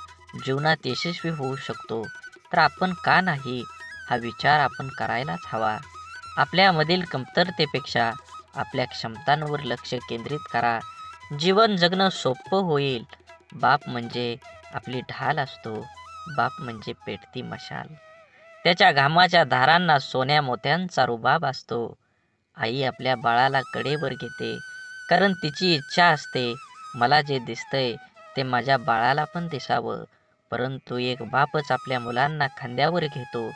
जीवनात यशस्वी होऊ शकतो तर आपण का नाही, हा विचार आपण करायलाच हवा. आपल्यामधील कमतरतेपेक्षा आपल्या क्षमतांवर लक्ष केंद्रित करा. जीवन जगणं सोपं होईल. बाप म्हणजे आपली ढाल असतो. बाप म्हणजे पेटती मशाल. त्याच्या घामाच्या धारांना सोन्या मोत्यांचा रुबाब असतो. आई आपल्या बाळाला कडेवर घेते, कारण तिची इच्छा असते, मला जे दिसतंय ते माझ्या बाळाला पण दिसावं. परंतु एक बापच आपल्या मुलांना खांद्यावर घेतो,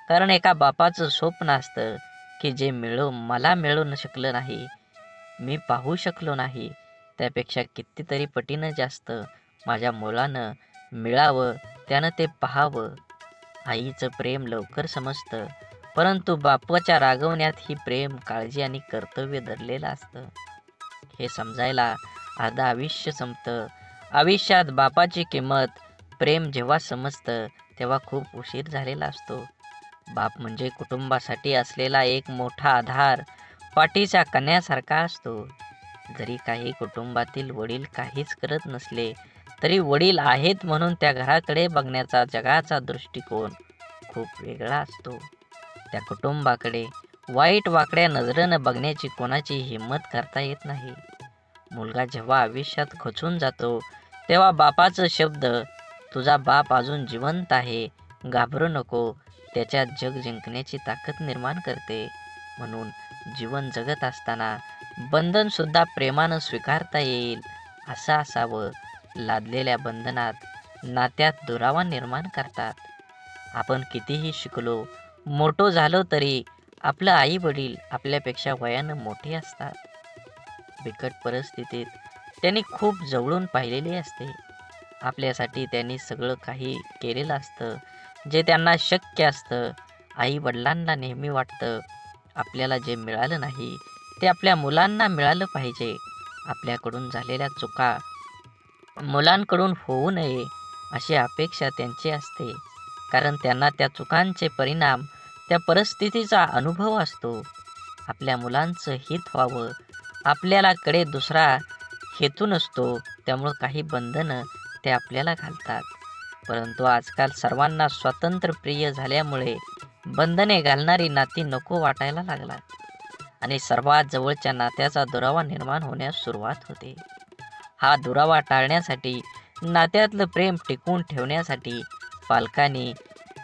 कारण एका बापाचं स्वप्न असतं की जे मला मिळू शकलं नाही, मी पाहू शकलो नाही, त्यापेक्षा कितीतरी पटीनं जास्त माझ्या मुलानं मिळावं, त्यानं ते पाहावं. आईचं प्रेम लवकर समजतं, परंतु बापाच्या रागवण्यात ही प्रेम, काळजी आणि कर्तव्य दडलेलं असतं. हे समजायला अर्ध आयुष्य संपतं. आयुष्यात बापाची किंमत, प्रेम जेव्हा समजतं तेव्हा खूप उशीर झालेला असतो. बाप म्हणजे कुटुंबासाठी असलेला एक मोठा आधार, पाठीच्या कण्यासारखा असतो. जरी काही कुटुंबातील वडील काहीच करत नसले तरी वडील आहेत म्हणून त्या घराकडे बघण्याचा जगाचा दृष्टिकोन खूप वेगळा असतो. त्या कुटुंबाकडे वाईट वाकड्या नजरेनं बघण्याची कोणाची हिंमत करता येत नाही. मुलगा जेव्हा आयुष्यात खचून जातो तेव्हा बापाचं शब्द, तुझा बाप अजून जिवंत आहे, घाबरू नको, त्याच्यात जग जिंकण्याची ताकद निर्माण करते. म्हणून जीवन जगत असताना बंधन सुद्धा प्रेमानं स्वीकारता येईल असं असावं. लादलेल्या बंधनात नात्यात दुरावा निर्माण करतात. आपण कितीही शिकलो, मोठो झालो तरी आपलं आई वडील आपल्यापेक्षा वयानं मोठे असतात. बिकट परिस्थितीत त्यांनी खूप जवळून पाहिलेली असते. आपल्यासाठी त्यांनी सगळं काही केलेलं असतं जे त्यांना शक्य असतं. आई वडिलांना नेहमी वाटतं आपल्याला जे मिळालं नाही ते आपल्या मुलांना मिळालं पाहिजे. आपल्याकडून झालेल्या चुका मुलांकडून होऊ नये अशी अपेक्षा त्यांची असते, कारण त्यांना त्या चुकांचे परिणाम, त्या परिस्थितीचा अनुभव असतो. आपल्या मुलांचं हित व्हावं, आपल्याला कडे दुसरा हेतू नसतो, त्यामुळं काही बंधनं ते आपल्याला घालतात. परंतु आजकाल सर्वांना स्वातंत्र्य प्रिय झाल्यामुळे बंधने घालणारी नाती नको वाटायला लागतात आणि सर्वात जवळच्या नात्याचा दुरावा निर्माण होण्यास सुरुवात होते. हा दुरावा टाळण्यासाठी, नात्यातलं प्रेम टिकवून ठेवण्यासाठी पालकांनी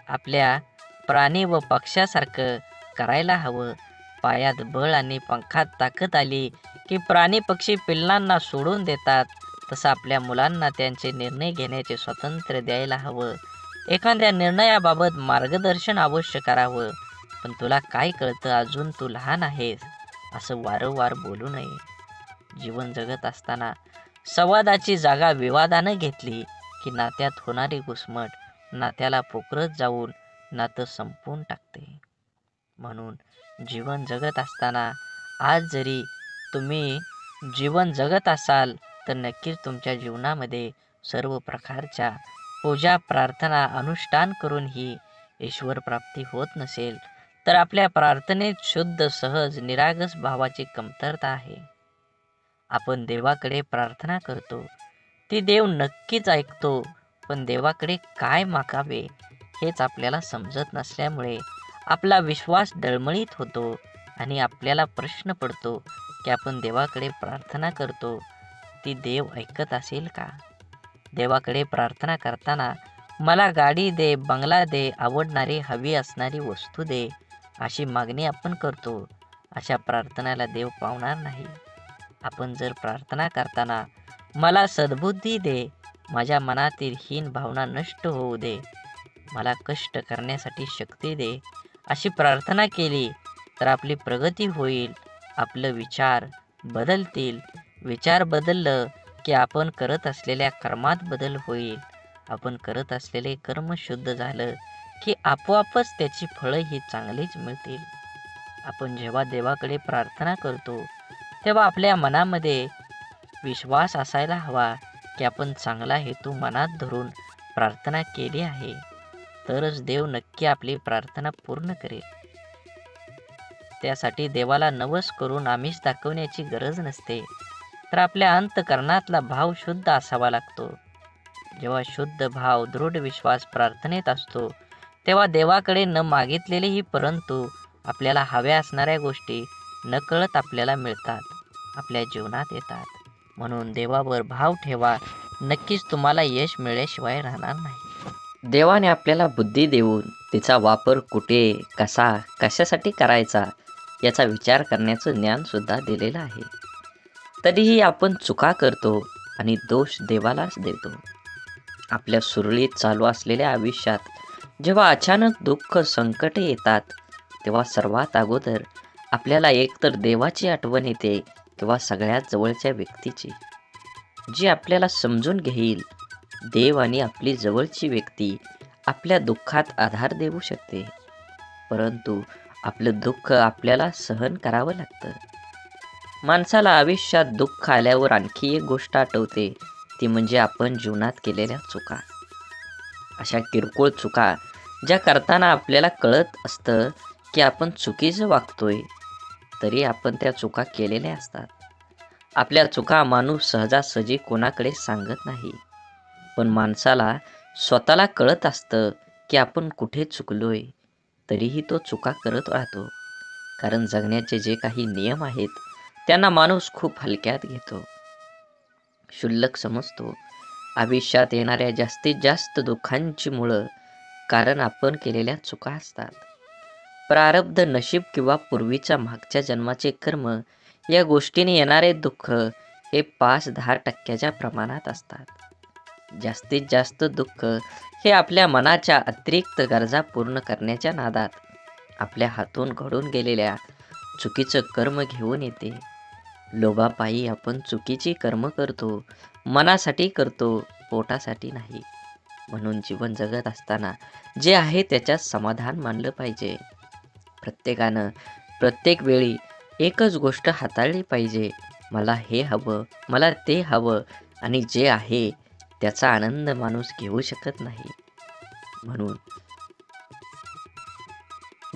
आपल्या प्राणी व पक्ष्यासारखं करायला हवं. पायात बळ आणि पंखात ताकद आली की प्राणी पक्षी पिल्लांना सोडून देतात, तसं आपल्या मुलांना त्यांचे निर्णय घेण्याचे स्वातंत्र्य द्यायला हवं. एखाद्या निर्णयाबाबत मार्गदर्शन अवश्य करावं, पण तुला काय कळतं, अजून तू लहान आहेस, असं वारंवार बोलू नये. जीवन जगत असताना संवादाची जागा विवादानं घेतली की नात्यात होणारी घुसमट नात्याला पोखरत जाऊन नातं संपवून टाकते. म्हणून जीवन जगत असताना आज जरी तुम्ही जीवन जगत असाल तर नक्कीच तुमच्या जीवनामध्ये सर्व प्रकारच्या पूजा, प्रार्थना, अनुष्ठान करूनही ईश्वर प्राप्ती होत नसेल तर आपल्या प्रार्थनेत शुद्ध, सहज, निरागस भावाची कमतरता आहे. आपण देवाकडे प्रार्थना करतो, ती देव नक्कीच ऐकतो, पण देवाकडे काय मागावे हेच आपल्याला समजत नसल्यामुळे आपला विश्वास डळमळीत होतो आणि आपल्याला प्रश्न पडतो की आपण देवाकडे प्रार्थना करतो, ती देव ऐकत असेल का? देवाकडे प्रार्थना करताना मला गाडी दे, बंगला दे, आवडणारी हवी असणारी वस्तू दे, अशी मागणी आपण करतो. अशा प्रार्थनेला देव पावणार नाही. आपण जर प्रार्थना करताना मला सद्बुद्धी दे, माझ्या मनातील हीन भावना नष्ट होऊ दे, मला कष्ट करण्यासाठी शक्ती दे, अशी प्रार्थना केली तर आपली प्रगती होईल. आपलं विचार बदलतील. विचार बदललं की आपण करत असलेल्या कर्मात बदल होईल. आपण करत असलेले कर्म शुद्ध झालं की आपोआपच त्याची फळं ही चांगलीच मिळतील. आपण जेव्हा देवाकडे प्रार्थना करतो तेव्हा आपल्या मनामध्ये विश्वास असायला हवा की आपण चांगला हेतू मनात धरून प्रार्थना केली आहे तरच देव नक्की आपली प्रार्थना पूर्ण करेल. त्यासाठी देवाला नवस करून आमिष दाखवण्याची गरज नसते, तर आपल्या अंतःकरणातला भाव शुद्ध असावा लागतो. जेव्हा शुद्ध भाव, दृढ विश्वास प्रार्थनेत असतो, तेव्हा देवाकडे न मागितलेलेही परंतु आपल्याला हव्या असणाऱ्या गोष्टी नकळत आपल्याला मिळतात, आपल्या जीवनात येतात. म्हणून देवावर भाव ठेवा, नक्कीच तुम्हाला यश मिळाल्याशिवाय राहणार नाही. देवाने आपल्याला बुद्धी देऊन तिचा वापर कुठे, कसा, कशासाठी करायचा याचा विचार करण्याचं ज्ञान सुद्धा दिलेलं आहे. तरीही आपण चुका करतो आणि दोष देवालाच देतो. आपल्या सुरळीत चालू असलेल्या आयुष्यात जेव्हा अचानक दुःख, संकटे येतात, तेव्हा सर्वात अगोदर आपल्याला एकतर देवाची आठवण येते किंवा सगळ्यात जवळच्या व्यक्तीची, जी आपल्याला समजून घेईल. देव आणि आपली जवळची व्यक्ती आपल्या दुःखात आधार देऊ शकते, परंतु आपलं दुःख आपल्याला सहन करावं लागतं. माणसाला आयुष्यात दुःख आल्यावर आणखी एक गोष्ट आठवते, ती म्हणजे आपण जीवनात केलेल्या चुका. अशा किरकोळ चुका ज्या करताना आपल्याला कळत असतं की आपण चुकीचं वागतोय, तरी आपण त्या चुका केलेल्या असतात. आपल्या चुका माणूस सहजासहजी कोणाकडे सांगत नाही, पण माणसाला स्वतःला कळत असतं की आपण कुठे चुकलोय, तरीही तो चुका करत राहतो. कारण जगण्याचे जे काही नियम आहेत त्यांना माणूस खूप हलक्यात घेतो, क्षुल्लक समजतो. आयुष्यात येणाऱ्या जास्तीत जास्त दुःखांची मुळं कारण आपण केलेल्या चुका असतात. प्रारब्ध, नशीब किंवा पूर्वीच्या मागच्या जन्माचे कर्म या गोष्टीने येणारे दुःख हे 5-10% प्रमाणात असतात. जास्तीत जास्त दुःख हे आपल्या मनाच्या अतिरिक्त गरजा पूर्ण करण्याच्या नादात आपल्या हातून घडून गेलेल्या चुकीचं कर्म घेऊन येते. लोभापायी आपण चुकीची कर्म करतो, मनासाठी करतो, पोटासाठी नाही. म्हणून जीवन जगत असताना जे आहे त्याच्यात समाधान मानलं पाहिजे. प्रत्येकानं प्रत्येक वेळी एकच गोष्ट हाताळली पाहिजे, मला हे हवं, मला ते हवं, आणि जे आहे त्याचा आनंद माणूस घेऊ शकत नाही. म्हणून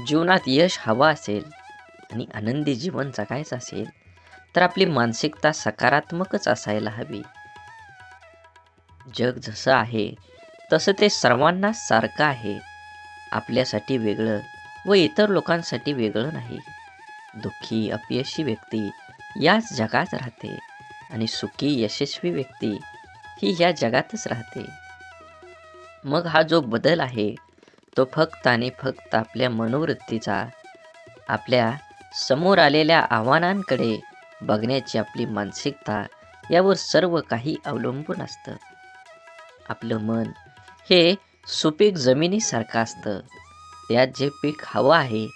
जीवनात यश हवं असेल आणि आनंदी जीवन जगायचं असेल तर आपली मानसिकता सकारात्मकच असायला हवी. जग जसं आहे तसं ते सर्वांना सारखं आहे, आपल्यासाठी वेगळं व इतर लोकांसाठी वेगळं नाही. दुःखी, अपयशी व्यक्ती याच जगात राहते आणि सुखी, यशस्वी व्यक्ती ही या जगातच राहते. मग हा जो बदल आहे तो फक्त आणि फक्त आपल्या मनोवृत्तीचा, आपल्या समोर आलेल्या आव्हानांकडे बघण्याची आपली मानसिकता यावर सर्व काही अवलंबून असतं. आपलं मन हे सुपीक जमिनीसारखं असतं. त्यात जे पीक हवं आहे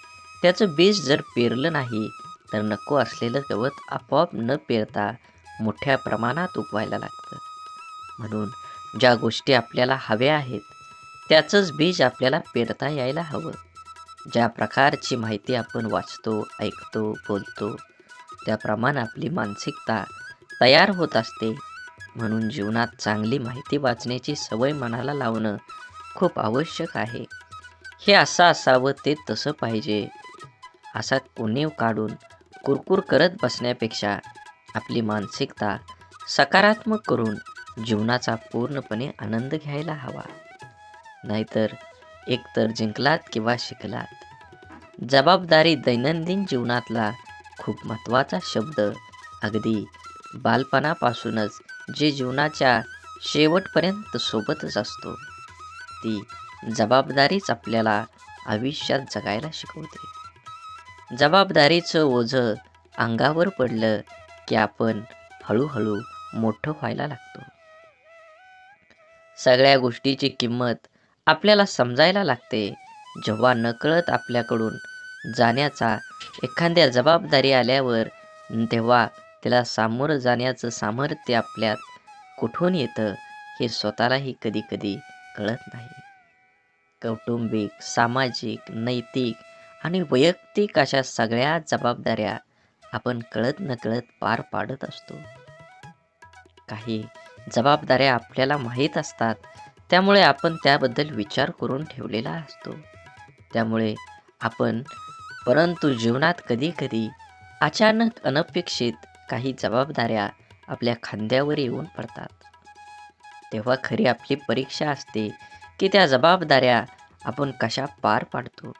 त्याचं बीज जर पेरलं नाही तर नको असलेलं गवत आपोआप न पेरता मोठ्या प्रमाणात उगवायला लागतं. म्हणून ज्या गोष्टी आपल्याला हव्या आहेत त्याचंच बीज आपल्याला पेरता यायला हवं. ज्या प्रकारची माहिती आपण वाचतो, ऐकतो, बोलतो त्याप्रमाणे आपली मानसिकता तयार होत असते. म्हणून जीवनात चांगली माहिती वाचण्याची सवय मनाला लावणं खूप आवश्यक आहे. हे असं असावं, ते तसं पाहिजे असा उणीव काढून कुरकुर करत बसण्यापेक्षा आपली मानसिकता सकारात्मक करून जीवनाचा पूर्णपणे आनंद घ्यायला हवा. नाहीतर एकतर जिंकलात किंवा शिकलात. जबाबदारी दैनंदिन जीवनातला खूप महत्त्वाचा शब्द, अगदी बालपणापासूनच जे जीवनाच्या शेवटपर्यंत सोबतच असतो. ती जबाबदारीच आपल्याला आयुष्यात जगायला शिकवते. जबाबदारीचं ओझं अंगावर पडलं की आपण हळूहळू मोठं व्हायला लागतो. सगळ्या गोष्टीची किंमत आपल्याला समजायला लागते जेव्हा नकळत आपल्याकडून जाण्याचा एखाद्या जबाबदारी आल्यावर, तेव्हा त्याला सामोरं जाण्याचं सामर्थ्य आपल्यात कुठून येतं हे स्वतःलाही कधी कधी कळत नाही. कौटुंबिक, सामाजिक, नैतिक आणि वैयक्तिक अशा सगळ्या जबाबदाऱ्या आपण कळत नकळत पार पाडत असतो. काही जबाबदाऱ्या आपल्याला माहीत असतात, त्यामुळे आपण त्याबद्दल विचार करून ठेवलेला असतो. त्यामुळे आपण परंतु जीवनात कधी-कधी अचानक अनपेक्षित काही जबाबदाऱ्या आपल्या खांद्यावर येऊन पडतात. तेव्हा खरी आपली परीक्षा असते, की त्या जबाबदाऱ्या आपण कशा पार पाडतो.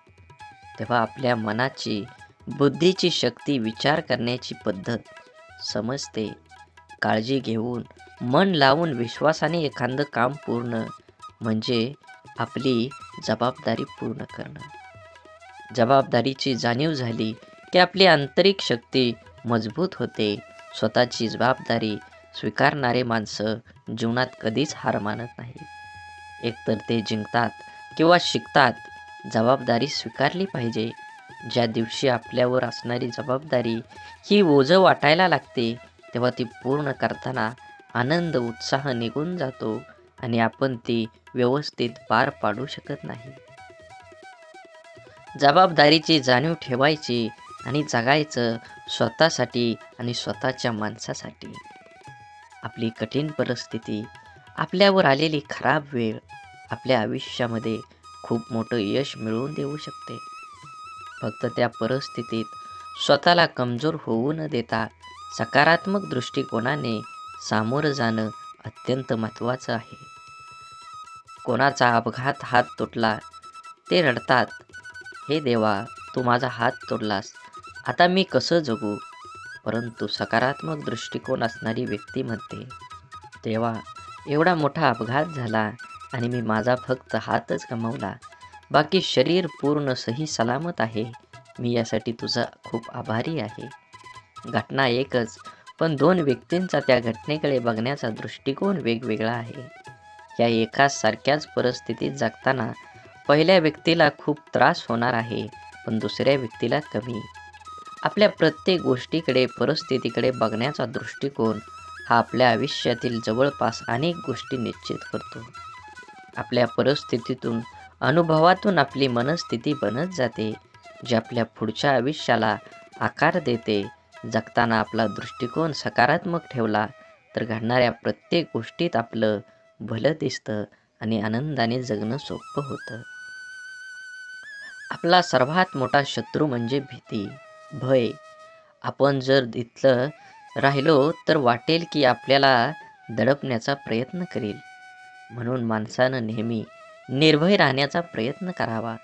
तेव्हा आपल्या मनाची, बुद्धीची शक्ती, विचार करण्याची पद्धत समजते. काळजी घेऊन, मन लावून, विश्वासाने एखादं काम पूर्ण म्हणजे आपली जबाबदारी पूर्ण करणं. जबाबदारीची जाणीव झाली, की आपली आंतरिक शक्ती मजबूत होते. स्वतःची जबाबदारी स्वीकारणारे माणसं जीवनात कधीच हार मानत नाहीत. एकतर ते जिंकतात किंवा शिकतात. जबाबदारी स्वीकारली पाहिजे. ज्या दिवशी आपल्यावर असणारी जबाबदारी ही ओझं वाटायला लागते, तेव्हा ती पूर्ण करताना आनंद, उत्साह निघून जातो आणि आपण ती व्यवस्थित पार पाडू शकत नाही. जबाबदारीची जाणीव ठेवायची आणि जगायचं स्वतःसाठी आणि स्वतःच्या माणसासाठी. आपली कठीण परिस्थिती, आपल्यावर आलेली खराब वेळ आपल्या आयुष्यामध्ये खूप मोठं यश मिळवून देऊ शकते. फक्त त्या परिस्थितीत स्वतःला कमजोर होऊ न देता सकारात्मक दृष्टिकोनाने सामोरं जाणं अत्यंत महत्त्वाचं आहे. कोणाचा अपघात हात तुटला, ते रडतात, हे देवा, तू माझा हात तोडलास, आता मी कसं जगू? परंतु सकारात्मक दृष्टिकोन असणारी व्यक्ती म्हणते, देवा, एवढा मोठा अपघात झाला आणि मी माझा फक्त हातच गमावला, बाकी शरीर पूर्ण सही सलामत आहे. मी यासाठी तुझा खूप आभारी आहे. घटना एकच, पण दोन व्यक्तींचा त्या घटनेकडे बघण्याचा दृष्टिकोन वेगवेगळा आहे. या एकाच सारख्याच परिस्थितीत जगताना पहिल्या व्यक्तीला खूप त्रास होणार आहे, पण दुसऱ्या व्यक्तीला कमी. आपल्या प्रत्येक गोष्टीकडे, परिस्थितीकडे बघण्याचा दृष्टिकोन हा आपल्या आयुष्यातील जवळपास अनेक गोष्टी निश्चित करतो. आपल्या परिस्थितीतून, अनुभवातून आपली मनस्थिती बनत जाते, जी आपल्या पुढच्या आयुष्याला आकार देते. जगताना आपला दृष्टिकोन सकारात्मक ठेवला तर घडणाऱ्या प्रत्येक गोष्टीत आपलं भलं दिसतं आणि आनंदाने जगणं सोपं होतं. आपला सर्वात मोठा शत्रू म्हणजे भीती, भय. आपण जर इथलं राहिलो तर वाटेल की आपल्याला दडपण्याचा प्रयत्न करेल. म्हणून माणसानं नेहमी निर्भय राहण्याचा प्रयत्न करावा.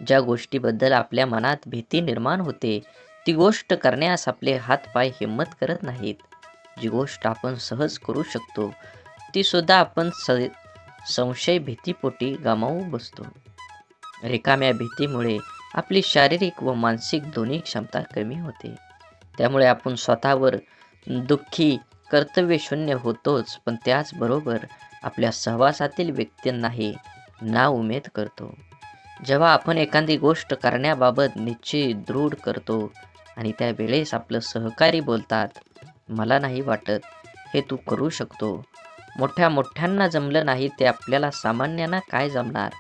ज्या गोष्टीबद्दल आपल्या मनात भीती निर्माण होते, ती गोष्ट करण्यास आपले हातपाय हिंमत करत नाहीत. जी गोष्ट आपण सहज करू शकतो, ती सुद्धा आपण संशय भीतीपोटी गमावू बसतो. रिकाम्या भीतीमुळे आपली शारीरिक व मानसिक दोन्ही क्षमता कमी होते. त्यामुळे आपण स्वतःवर दुःखी, कर्तव्यशून्य होतोच, पण त्याचबरोबर आपल्या सहवासातील व्यक्तींनाही नाउमेद करतो. जेव्हा आपण एखादी गोष्ट करण्याबाबत निश्चय दृढ करतो आणि त्यावेळेस आपलं सहकारी बोलतात, मला नाही वाटत हे तू करू शकतो, मोठ्यांना जमलं नाही ते आपल्याला सामान्यांना काय जमणार,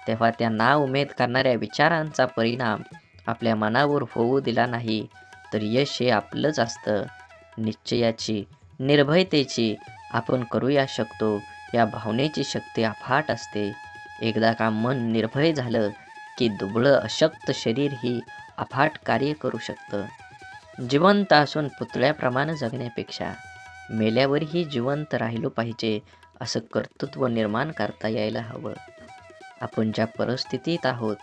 तेव्हा त्या नाउमेद करणाऱ्या विचारांचा परिणाम आपल्या मनावर होऊ दिला नाही तर यश हे आपलंच असतं. निश्चयाची, निर्भयतेची, आपण करूया शकतो या भावनेची शक्ती अफाट असते. एकदा का मन निर्भय झालं की दुबळं अशक्त शरीर ही अफाट कार्य करू शकतं. जिवंत असून पुतळ्याप्रमाणे जगण्यापेक्षा मेल्यावरही जिवंत राहिलो पाहिजे असं कर्तृत्व निर्माण करता यायला हवं. आपण ज्या परिस्थितीत आहोत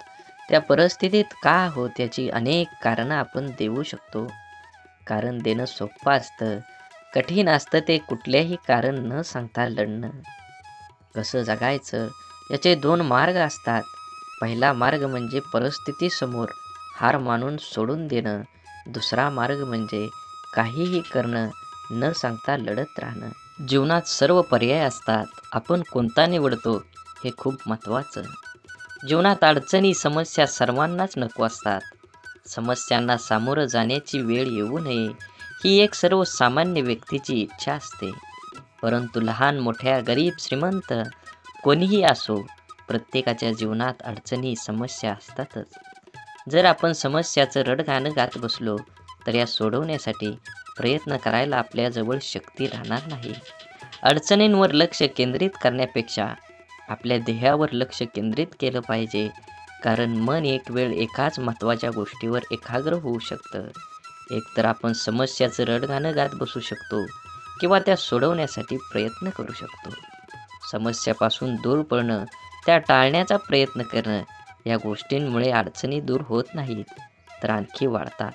त्या परिस्थितीत का आहोत याची अनेक कारणं आपण देऊ शकतो. कारण देणं सोपं असतं, कठीण असतं ते कुठल्याही कारण न सांगता लढणं. कसं जगायचं याचे दोन मार्ग असतात. पहिला मार्ग म्हणजे परिस्थितीसमोर हार मानून सोडून देणं. दुसरा मार्ग म्हणजे काहीही करणं, न सांगता लढत राहणं. जीवनात सर्व पर्याय असतात, आपण कोणता निवडतो हे खूप महत्त्वाचं. जीवनात अडचणी, समस्या सर्वांनाच नको असतात. समस्यांना सामोरं जाण्याची वेळ येऊ नये ही एक सर्वसामान्य व्यक्तीची इच्छा असते. परंतु लहान, मोठ्या, गरीब, श्रीमंत कोणीही असो, प्रत्येकाच्या जीवनात अडचणी, समस्या असतातच. जर आपण समस्याचं रडगाणं गात बसलो तर या सोडवण्यासाठी प्रयत्न करायला आपल्याजवळ शक्ती राहणार नाही. अडचणींवर लक्ष केंद्रित करण्यापेक्षा आपल्या ध्येयावर लक्ष केंद्रित केलं पाहिजे, कारण मन एक वेळ एकाच महत्त्वाच्या गोष्टीवर एकाग्र होऊ शकतं. एकतर आपण समस्याचं रडगाणं गात बसू शकतो किंवा त्या सोडवण्यासाठी प्रयत्न करू शकतो. समस्यापासून दूर पळणं, त्या टाळण्याचा प्रयत्न करणं या गोष्टींमुळे अडचणी दूर होत नाहीत, तर आणखी वाढतात.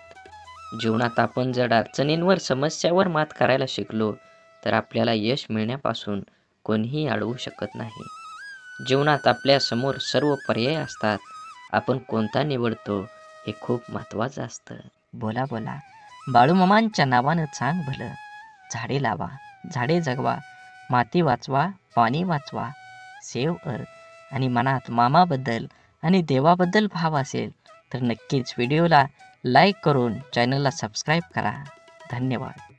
जीवनात आपण जर अडचणींवर, समस्यावर मात करायला शिकलो तर आपल्याला यश मिळण्यापासून कोणीही अडवू शकत नाही. जीवनात आपल्यासमोर सर्व पर्याय असतात, आपण कोणता निवडतो हे खूप महत्त्वाचं असतं. बोला बोला बाळूमामांच्या नावानं सांग भलं. झाडे लावा, झाडे जगवा, माती वाचवा, पाणी वाचवा, सेव्ह अर्थ. आणि मनात मामाबद्दल आणि देवाबद्दल भाव असेल तर नक्कीच व्हिडिओला लाईक करून चॅनलला सबस्क्राईब करा. धन्यवाद.